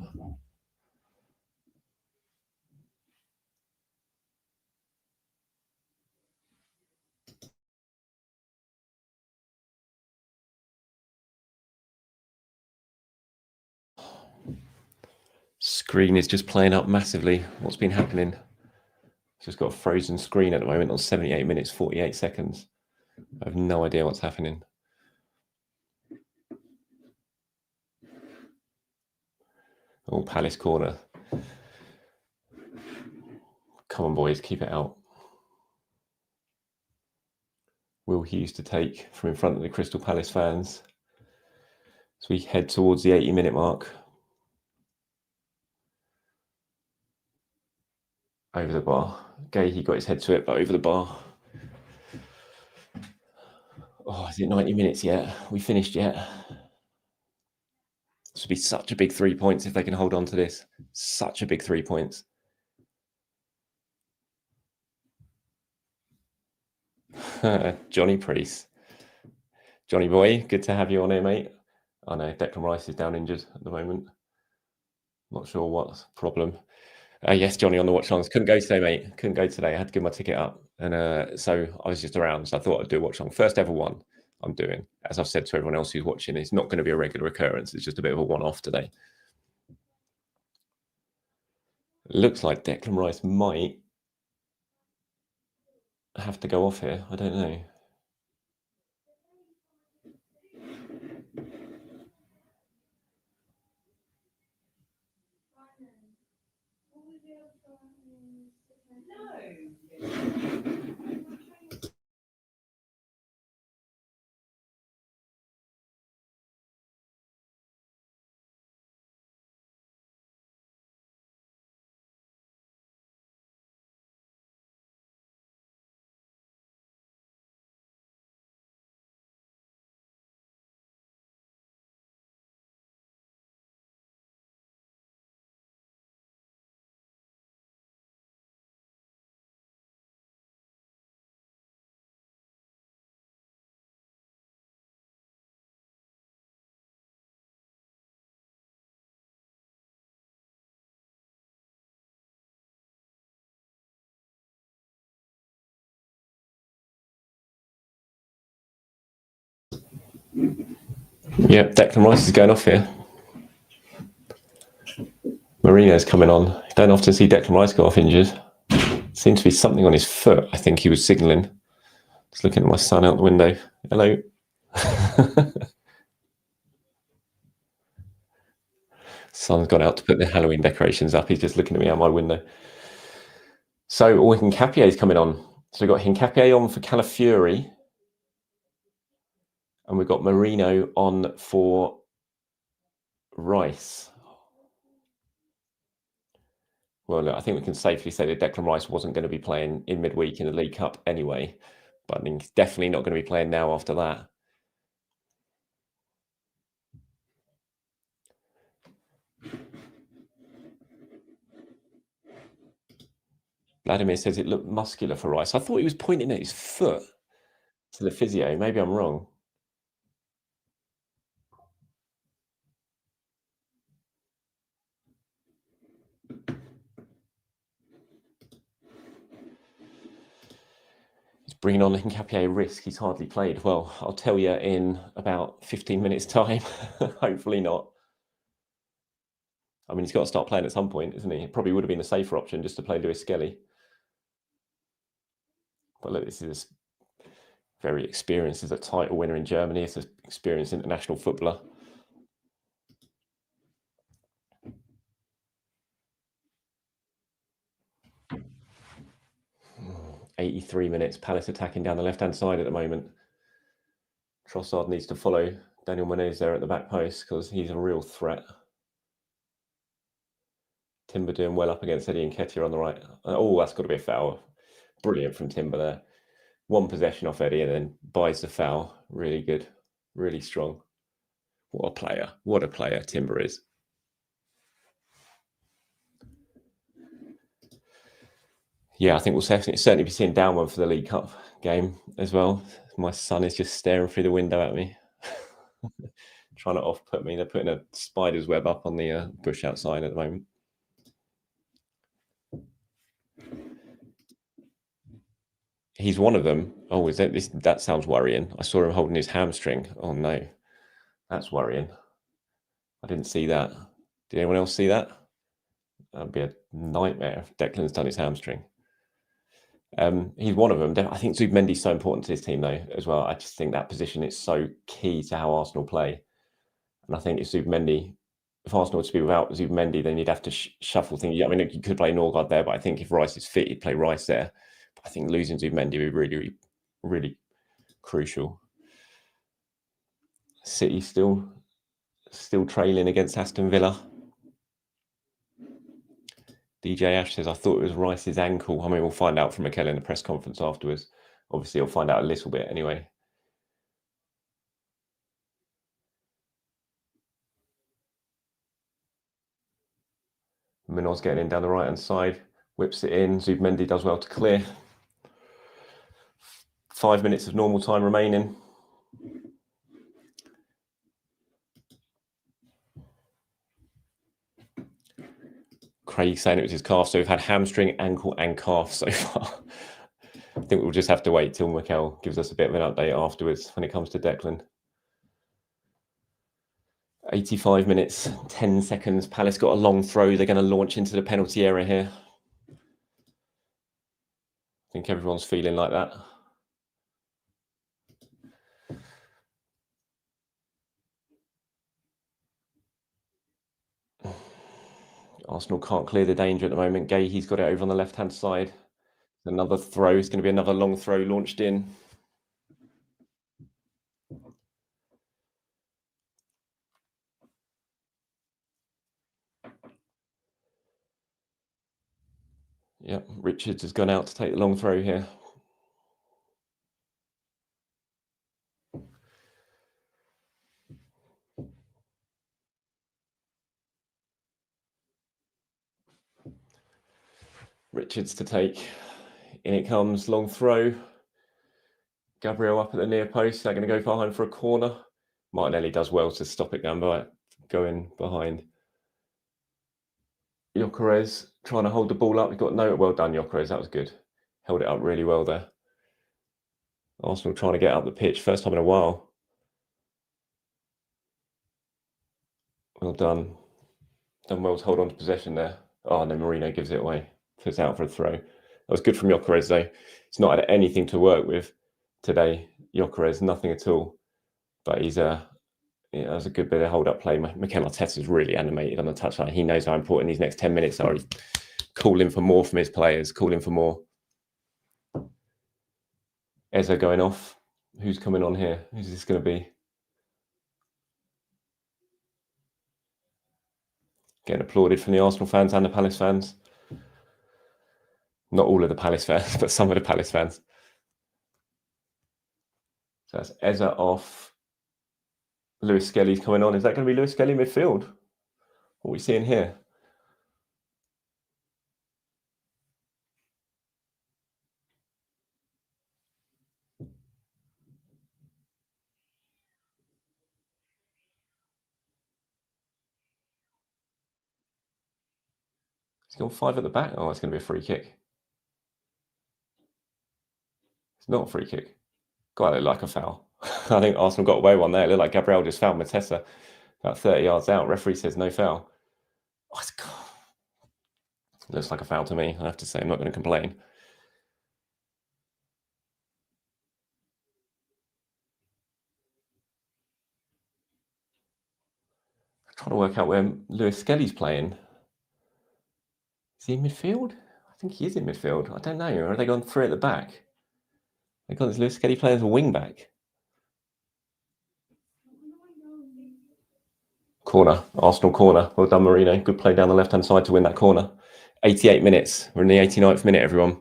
Screen is just playing up massively. What's been happening? It's just got a frozen screen at the moment on 78 minutes, 48 seconds. I have no idea what's happening. Oh, Palace corner. Come on, boys, keep it out. Will Hughes to take from in front of the Crystal Palace fans as we head towards the 80-minute mark. Over the bar. Gahey got his head to it, but over the bar. Oh, is it 90 minutes yet? We finished yet? This would be such a big 3 points if they can hold on to this. Such a big 3 points. Johnny Priest. Johnny boy, good to have you on here, mate. I know Declan Rice is down injured at the moment. Not sure what's the problem. Yes, Johnny on the watch alongs. Couldn't go today, mate. Couldn't go today. I had to give my ticket up. And so I was just around. So I thought I'd do a watch along. First ever one I'm doing. As I've said to everyone else who's watching, it's not going to be a regular occurrence. It's just a bit of a one-off today. It looks like Declan Rice might have to go off here. I don't know. Yep, Declan Rice is going off here. Marino's coming on. You don't often see Declan Rice go off injured. Seems to be something on his foot. I think he was signalling. Just looking at my son out the window. Hello. Son's gone out to put the Halloween decorations up. He's just looking at me out my window. So Hincapie's coming on. So we've got Hincapie on for Calafiori. And we've got Marino on for Rice. Well, look, I think we can safely say that Declan Rice wasn't going to be playing in midweek in the League Cup anyway. But I mean, he's definitely not going to be playing now after that. Vladimir says it looked muscular for Rice. I thought he was pointing at his foot to the physio. Maybe I'm wrong. He's bringing on Hincapie risk. He's hardly played. Well, I'll tell you in about 15 minutes' time. Hopefully not. I mean, he's got to start playing at some point, isn't he? It probably would have been a safer option just to play Lewis Skelly. But look, this is very experienced as a title winner in Germany. It's an experienced international footballer. Oh, 83 minutes. Palace attacking down the left-hand side at the moment. Trossard needs to follow Daniel Menez there at the back post because he's a real threat. Timber doing well up against Eddie Nketiah on the right. Oh, that's got to be a foul. Brilliant from Timber there. One possession off Eddie and then buys the foul. Really good. Really strong. What a player. What a player Timber is. Yeah, I think we'll certainly be seeing down one for the League Cup game as well. My son is just staring through the window at me. Trying to off-put me. They're putting a spider's web up on the bush outside at the moment. He's one of them. Oh, is that this? That sounds worrying. I saw him holding his hamstring. Oh no, that's worrying. I didn't see that. Did anyone else see that? That'd be a nightmare if Declan's done his hamstring. He's one of them. I think Zubmendy's so important to his team though as well. I just think that position is so key to how Arsenal play. And I think if Zubmendy if Arsenal were to be without Zubimendi, then you'd have to shuffle things. I mean, you could play Norgard there, but I think if Rice is fit, you'd play Rice there. But I think losing Zubimendi would be really, really crucial. City still trailing against Aston Villa. DJ Ash says, I thought it was Rice's ankle. I mean, we'll find out from Mikel in the press conference afterwards. Obviously, he'll find out a little bit anyway. Munoz getting in down the right-hand side, whips it in. Zubimendi does well to clear. 5 minutes of normal time remaining. Craig saying it was his calf, so we've had hamstring, ankle, and calf so far. I think we'll just have to wait till Mikel gives us a bit of an update afterwards when it comes to Declan. 85 minutes, 10 seconds. Palace got a long throw. They're going to launch into the penalty area here. I think everyone's feeling like that. Arsenal can't clear the danger at the moment. He's got it over on the left-hand side. Another throw. It's going to be another long throw launched in. Yep, Richards has gone out to take the long throw here. Richards to take. In it comes, long throw. Gabriel up at the near post. They're going to go behind for a corner. Martinelli does well to stop it going behind. Gyökeres trying to hold the ball up. Well done, Gyökeres. That was good. Held it up really well there. Arsenal trying to get up the pitch. First time in a while. Well done. Done well to hold on to possession there. Oh, no, Marino gives it away. It's out for a throw. That was good from Gyökeres, though. It's not had anything to work with today. Gyökeres, nothing at all. But he's that's a good bit of hold-up play. Mikel Arteta's really animated on the touchline. He knows how important these next 10 minutes are. He's calling for more from his players, calling for more. Eza going off. Who's coming on here? Who's this going to be? Getting applauded from the Arsenal fans and the Palace fans. Not all of the Palace fans, but some of the Palace fans. So that's Eza off. Lewis Skelly's coming on. Is that going to be Lewis Skelly midfield? What are we seeing here? He's got 5 at the back. Oh, it's going to be a free kick. It's not a free kick. God, it looked like a foul. I think Arsenal got away one there. It looked like Gabriel just fouled Matessa about 30 yards out. Referee says no foul. Oh, it looks like a foul to me, I have to say. I'm not going to complain. I'm trying to work out where Lewis Skelly's playing. Is he in midfield? I think he is in midfield. I don't know. Or are they gone 3 at the back? They got Lewis Skelly playing as a wing back. Corner, Arsenal corner. Well done, Marino. Good play down the left-hand side to win that corner. 88 minutes. We're in the 89th minute, everyone.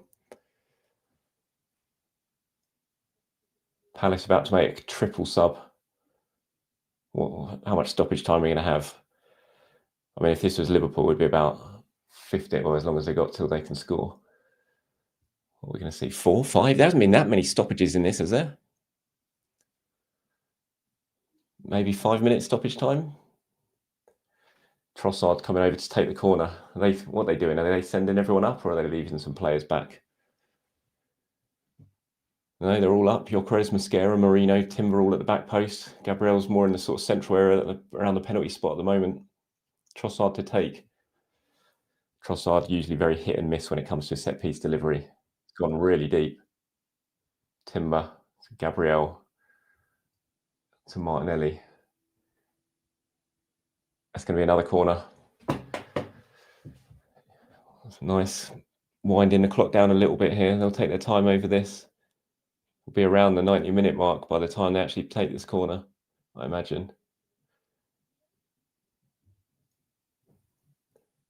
Palace about to make a triple sub. Well, how much stoppage time are we going to have? I mean, if this was Liverpool, it would be about 50, or as long as they got till they can score. What are we going to see? 4, 5? There hasn't been that many stoppages in this, has there? Maybe 5 minutes stoppage time. Trossard coming over to take the corner. What are they doing? Are they sending everyone up, or are they leaving some players back? No, they're all up. Gyökeres, Mosquera, Marino, Timber all at the back post. Gabriel's more in the sort of central area around the penalty spot at the moment. Trossard to take. Trossard usually very hit and miss when it comes to set piece delivery. It's gone really deep. Timber to Gabriel to Martinelli. That's going to be another corner. That's nice. Winding the clock down a little bit here. They'll take their time over this. We'll be around the 90-minute mark by the time they actually take this corner, I imagine.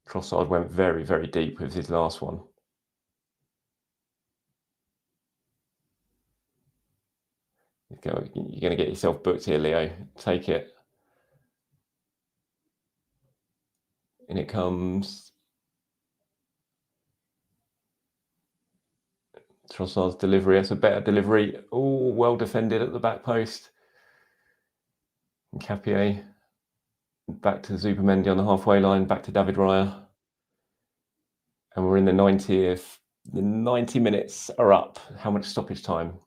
Trossard went very, very deep with his last one. You're going to get yourself booked here, Leo. Take it. In it comes. Trossard's delivery. That's a better delivery. Oh, well defended at the back post. And Capier. Back to Zupermendi on the halfway line. Back to David Raya. And we're in the 90th. The 90 minutes are up. How much stoppage time?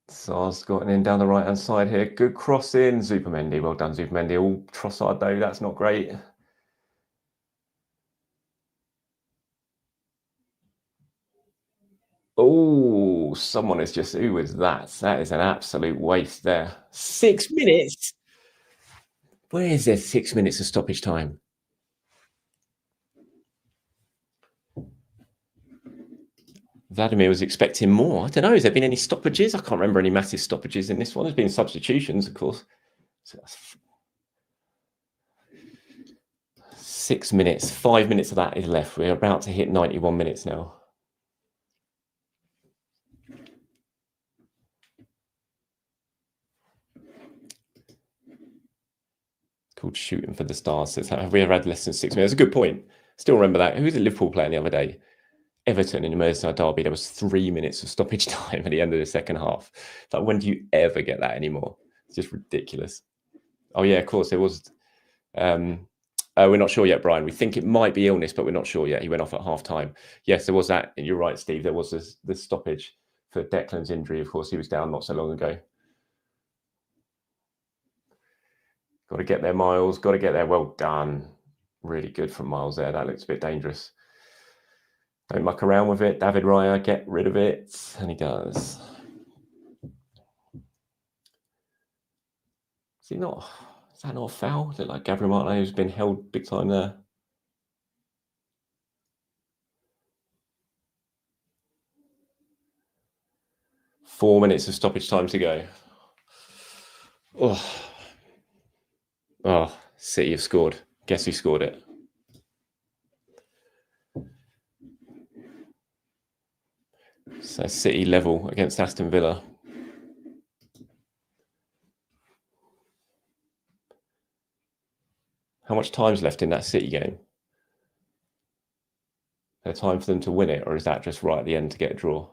Sar's gotten in down the right-hand side here. Good cross in. Zupermendi. Well done, Zupermendi. Oh, Trossard, though. That's not great. Oh, someone is just... Who is that? That is an absolute waste there. 6 minutes? Where is there 6 minutes of stoppage time? Vladimir was expecting more. I don't know. Has there been any stoppages? I can't remember any massive stoppages in this one. There's been substitutions, of course. So 6 minutes. 5 minutes of that is left. We're about to hit 91 minutes now. Called Shooting for the Stars. So have we ever had less than 6 minutes? That's a good point. Still remember that. Who was the Liverpool playing the other day? Everton in the Merseyside derby, there was 3 minutes of stoppage time at the end of the second half. Like, when do you ever get that anymore? It's just ridiculous. Oh, yeah, of course, there was. We're not sure yet, Brian. We think it might be illness, but we're not sure yet. He went off at half-time. Yes, there was that. You're right, Steve. There was the stoppage for Declan's injury. Of course, he was down not so long ago. Got to get there, Miles. Got to get there. Well done. Really good from Miles there. That looks a bit dangerous. Don't muck around with it. David Raya, get rid of it. And he does. Is that not a foul? Is it like Gabriel Martinez has been held big time there? Four minutes of stoppage time to go. Oh, City have scored. Guess who scored it? So City level against Aston Villa. How much time's left in that City game? Is there time for them to win it, or is that just right at the end to get a draw?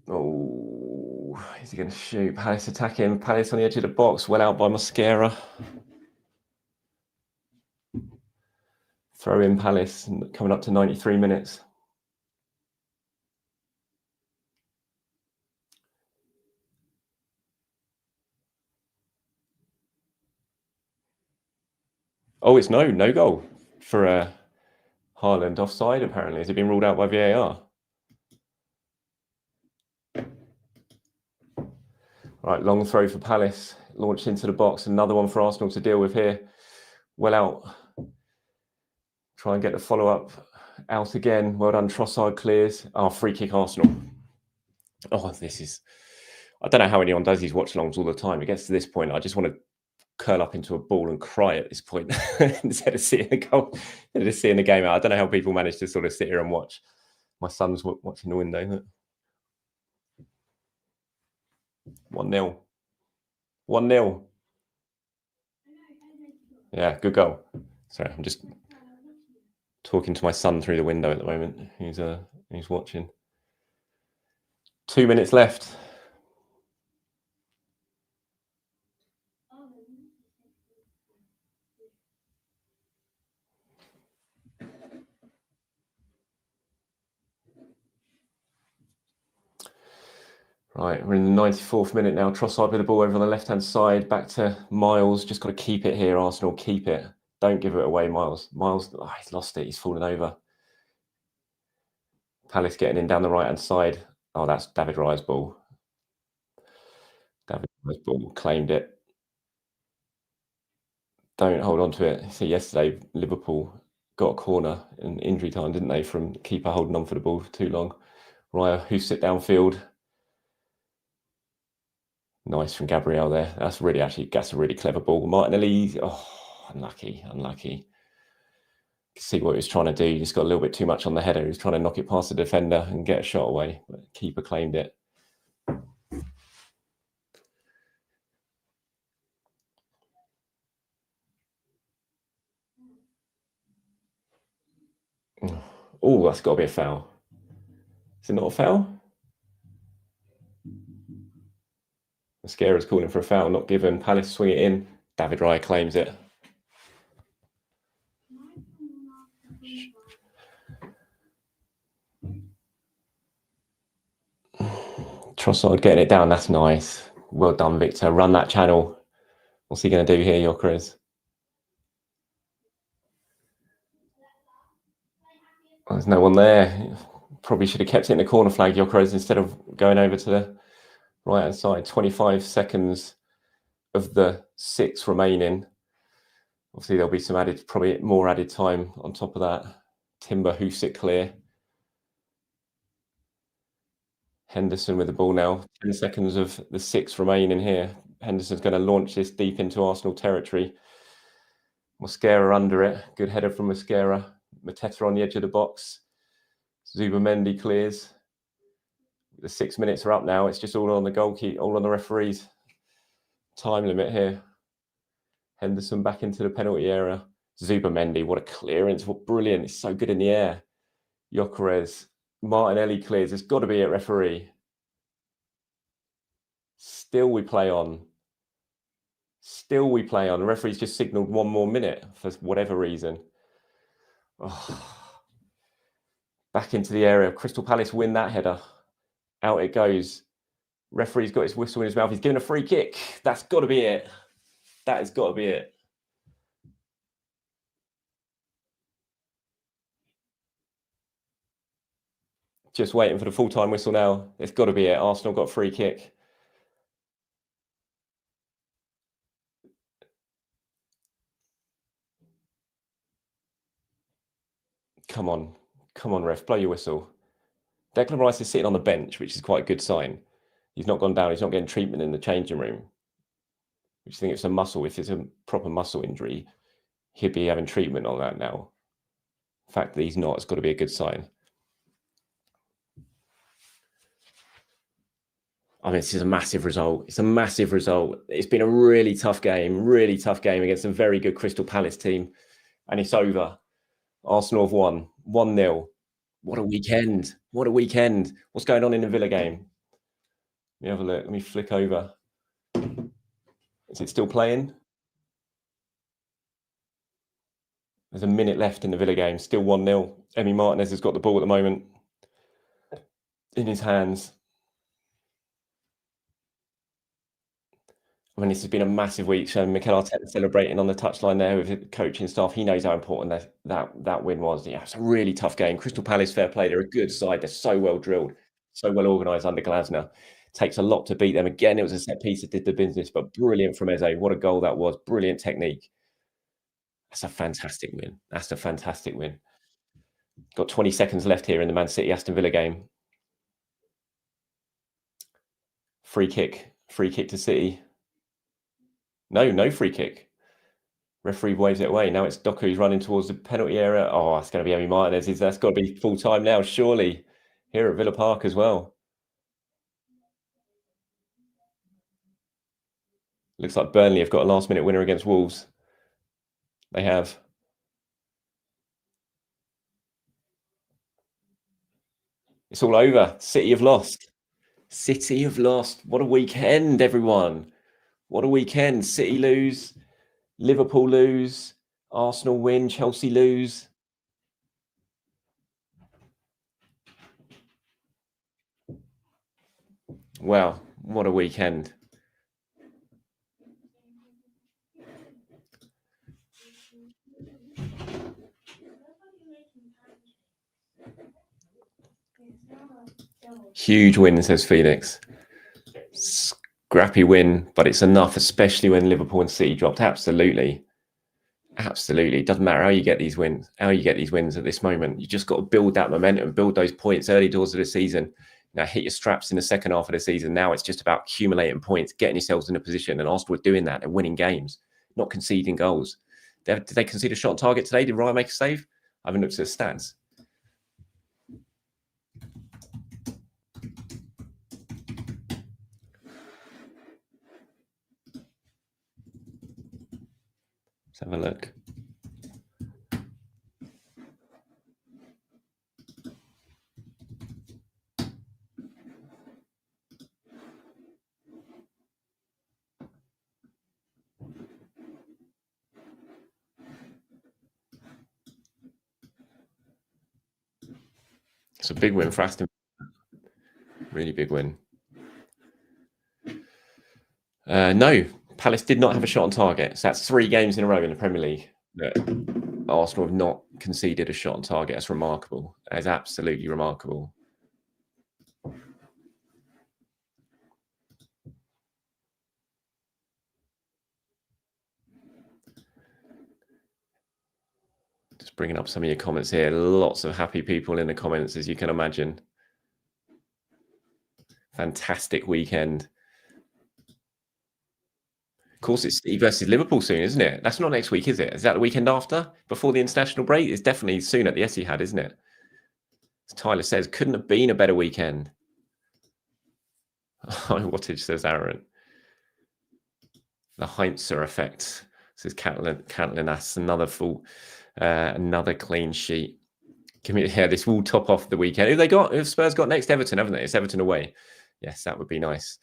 Oh, is he going to shoot? Palace attacking. Palace on the edge of the box. Well out by Mosquera. Throw in Palace, coming up to 93 minutes. Oh, it's no goal for Haaland offside, apparently. Has it been ruled out by VAR? Right, long throw for Palace. Launched into the box. Another one for Arsenal to deal with here. Well out. Try and get the follow-up out again. Well done, Trossard clears. Oh, free kick Arsenal. Oh, this is... I don't know how anyone does these watch-alongs all the time. It gets to this point, I just want to curl up into a ball and cry at this point instead of seeing the goal, instead of seeing the game out. I don't know how people manage to sort of sit here and watch. My son's watching the window. 1-0. 1-0. Yeah, good goal. Sorry, I'm just talking to my son through the window at the moment. He's watching. 2 minutes left. Right, we're in the 94th minute now. Trossard with the ball over on the left-hand side. Back to Miles. Just got to keep it here, Arsenal. Keep it. Don't give it away, Miles. Miles, he's lost it. He's fallen over. Palace getting in down the right-hand side. Oh, that's David Raya's ball. David Raya's ball. Claimed it. Don't hold on to it. See, yesterday, Liverpool got a corner in injury time, didn't they, from keeper holding on for the ball for too long. Raya, who sit downfield. Nice from Gabriel there. That's a really clever ball. Martinelli, unlucky. See what he was trying to do. He just got a little bit too much on the header. He was trying to knock it past the defender and get a shot away. But the keeper claimed it. Oh, that's got to be a foul. Is it not a foul? Mascara's calling for a foul, not given. Palace swing it in. David Raya claims it. Trossard getting it down. That's nice. Well done, Victor. Run that channel. What's he going to do here, Gyökeres? There's no one there. Probably should have kept it in the corner flag, Gyökeres, instead of going over to the right-hand side. 25 seconds of the 6 remaining. Obviously, there'll be some probably more added time on top of that. Timber hoofs it clear. Henderson with the ball now. 10 seconds of the 6 remaining here. Henderson's going to launch this deep into Arsenal territory. Mosquera under it. Good header from Mosquera. Mateta on the edge of the box. Zubamendi clears. The 6 minutes are up now. It's just all on the goalkeeper, all on the referees. Time limit here. Henderson back into the penalty area. Zubamendi, what a clearance. What brilliant. It's so good in the air. Gyökeres. Martinelli clears. It's got to be a referee. Still we play on. The referee's just signalled 1 more minute for whatever reason. Back into the area. Crystal Palace win that header. Out it goes. Referee's got his whistle in his mouth. He's given a free kick. That's got to be it. That has got to be it. Just waiting for the full-time whistle now. It's got to be it. Arsenal got a free kick. Come on, ref, blow your whistle. Declan Rice is sitting on the bench, which is quite a good sign. He's not gone down. He's not getting treatment in the changing room. Which I think it's a muscle. If it's a proper muscle injury, he'd be having treatment on that now. The fact that he's not, it's got to be a good sign. I mean, this is a massive result. It's a massive result. It's been a really tough game against a very good Crystal Palace team. And it's over. Arsenal have won 1-0. What a weekend. What's going on in the Villa game? Let me have a look. Let me flick over. Is it still playing? There's a minute left in the Villa game. Still 1-0. Emi Martinez has got the ball at the moment in his hands. I mean, this has been a massive week. So Mikel Arteta celebrating on the touchline there with the coaching staff. He knows how important that win was. Yeah, it's a really tough game. Crystal Palace, fair play. They're a good side. They're so well drilled, so well organised under Glasner. Takes a lot to beat them. Again, it was a set piece that did the business, but brilliant from Eze. What a goal that was. Brilliant technique. That's a fantastic win. Got 20 seconds left here in the Man City Aston Villa game. Free kick to City. No free kick. Referee waves it away. Now it's Doku's running towards the penalty area. Oh, it's going to be Emi Martinez. That's got to be full time now, surely. Here at Villa Park as well. Looks like Burnley have got a last-minute winner against Wolves. They have. It's all over. City have lost. What a weekend, everyone. What a weekend. City lose. Liverpool lose. Arsenal win. Chelsea lose. Well, what a weekend. Huge win, says Felix. Scrappy win, but it's enough, especially when Liverpool and City dropped. Absolutely. Absolutely. It doesn't matter how you get these wins, at this moment. You just got to build that momentum, build those points early doors of the season. Now hit your straps in the second half of the season. Now it's just about accumulating points, getting yourselves in a position. And Arsenal are doing that. They're winning games, not conceding goals. Did they concede a shot on target today? Did Ryan make a save? I haven't looked at the stats. Let's have a look. It's a big win for Aston. Really big win. No, Palace did not have a shot on target. So that's 3 games in a row in the Premier League that Arsenal have not conceded a shot on target. That's remarkable. That is absolutely remarkable. Just bringing up some of your comments here. Lots of happy people in the comments, as you can imagine. Fantastic weekend. Of course, it's City versus Liverpool soon, isn't it? That's not next week, is it? Is that the weekend after? Before the international break? It's definitely soon at the Etihad, isn't it? As Tyler says, couldn't have been a better weekend. High wattage, says Aaron. The Heinzer effect, says Catlin. That's another full, another clean sheet. Give me, yeah, this will top off the weekend. If Spurs got next? Everton, haven't they? It's Everton away. Yes, that would be nice.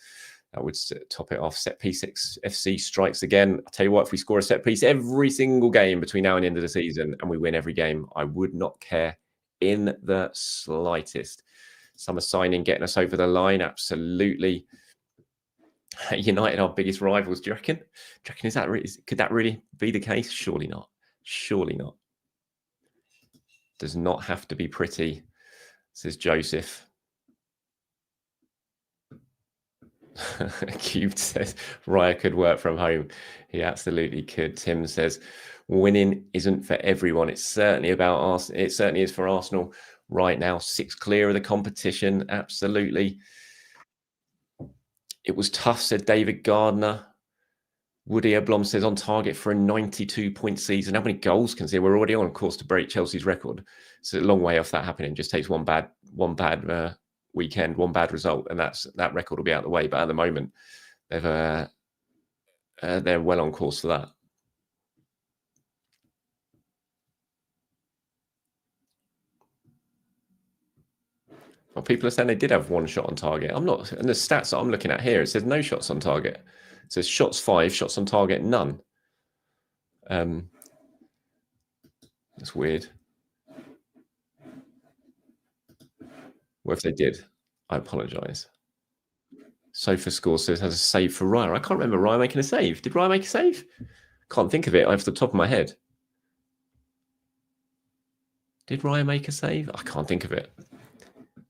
That would top it off. Set piece FC strikes again. I'll tell you what, if we score a set piece every single game between now and the end of the season and we win every game, I would not care in the slightest. Summer signing getting us over the line. Absolutely. United, our biggest rivals. Do you reckon? Could that really be the case? Surely not. Surely not. Does not have to be pretty, says Joseph. Cubed says Raya could work from home. He absolutely could. Tim says winning isn't for everyone. It's certainly about Arsenal. It certainly is for Arsenal right now. 6 clear of the competition. Absolutely. It was tough, said David Gardner. Woody Eblom says on target for a 92-point season. How many goals can see? We're already on course to break Chelsea's record. So a long way off that happening. Just takes one bad weekend, one bad result, and that record will be out of the way. But at the moment, they're well on course for that. Well, people are saying they did have 1 shot on target. I'm not, and the stats that I'm looking at here, it says no shots on target. It says shots 5, shots on target none. That's weird. Well, if they did, I apologise. Sofa Score says has a save for Ryan. I can't remember Ryan making a save. Did Ryan make a save? Can't think of it off the top of my head. Did Ryan make a save? I can't think of it.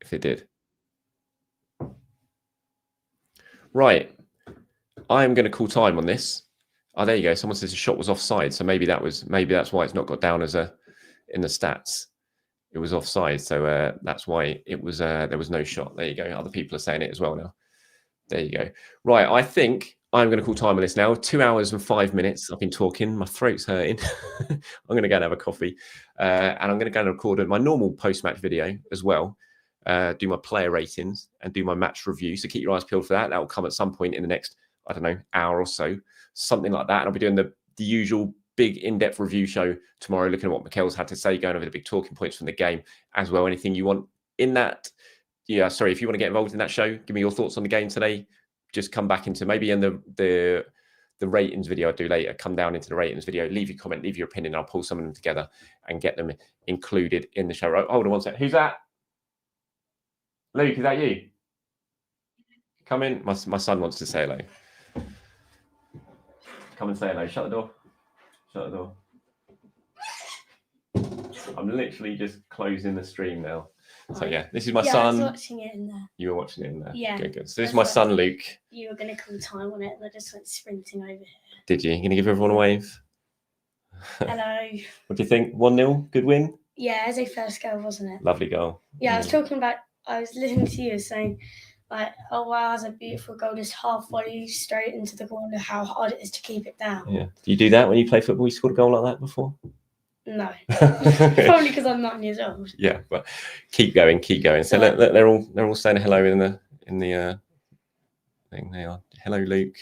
If it did. Right. I am going to call time on this. Oh, there you go. Someone says the shot was offside. So maybe that's why it's not got down as in the stats. It was offside. So that's why it was there was no shot. There you go. Other people are saying it as well now. There you go. Right. I think I'm going to call time on this now. 2 hours and 5 minutes. I've been talking. My throat's hurting. I'm going to go and have a coffee. And I'm going to go and record my normal post-match video as well. Do my player ratings and do my match review. So keep your eyes peeled for that. That will come at some point in the next, I don't know, hour or so, something like that. And I'll be doing the usual big in-depth review show tomorrow, looking at what Mikel's had to say, going over the big talking points from the game as well. Anything you want in that. Yeah, sorry, if you want to get involved in that show, give me your thoughts on the game today. Just come back into maybe in the ratings video I do later, come down into the ratings video, leave your comment, leave your opinion. I'll pull some of them together and get them included in the show. Hold on one sec. Who's that? Luke, is that you? Come in. My son wants to say hello. Come and say hello. Shut the door. Shut the door. I'm literally just closing the stream now. So yeah, this is my son. I was watching it in there. You were watching it in there? Yeah. Good. So this is my son, Luke. You were going to call time on it, and I just went sprinting over here. Did you? You going to give everyone a wave? Hello. What do you think? 1-0? Good win? Yeah, as a first goal, wasn't it? Lovely goal. Yeah, I was listening to you saying, like, oh wow, that's a beautiful goal, just half volley straight into the corner, how hard it is to keep it down. Yeah. Do you do that when you play football? You scored a goal like that before? No. Probably because I'm 9 years old. Yeah, but keep going. So they're all saying hello in the thing. They are. Hello, Luke.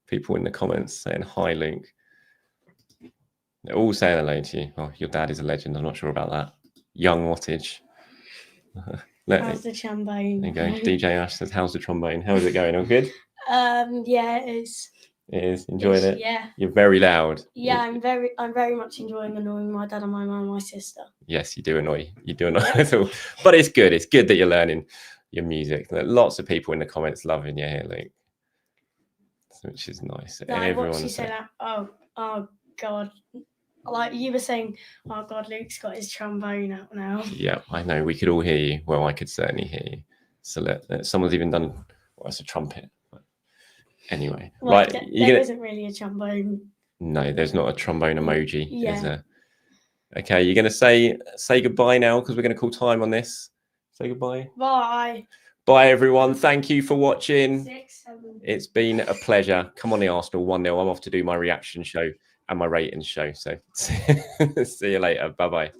People in the comments saying hi, Luke. They're all saying hello to you. Oh, your dad is a legend. I'm not sure about that. Young wattage. How's the trombone? There you go. DJ Ash says, how's the trombone? How is it going? All good? Yeah, it is. It is. Enjoying it? Yeah. You're very loud. Yeah, I'm very much enjoying annoying my dad and my mum and my sister. Yes, you do annoy at all. But it's good. It's good that you're learning your music. Lots of people in the comments loving you here, Luke. Which is nice. What she said, oh God. Like you were saying, oh God, Luke's got his trombone out now. Yeah, I know. We could all hear you. Well, I could certainly hear you. So someone's even done, well, it's a trumpet. But anyway, well, right. There isn't really a trombone. No, there's not a trombone emoji. Yeah. Is there? Okay, you're going to say goodbye now because we're going to call time on this. Say goodbye. Bye. Bye, everyone. Thank you for watching. 6, 7. It's been a pleasure. Come on, the Arsenal 1-0. I'm off to do my reaction show and my ratings show. So see you later. Bye-bye.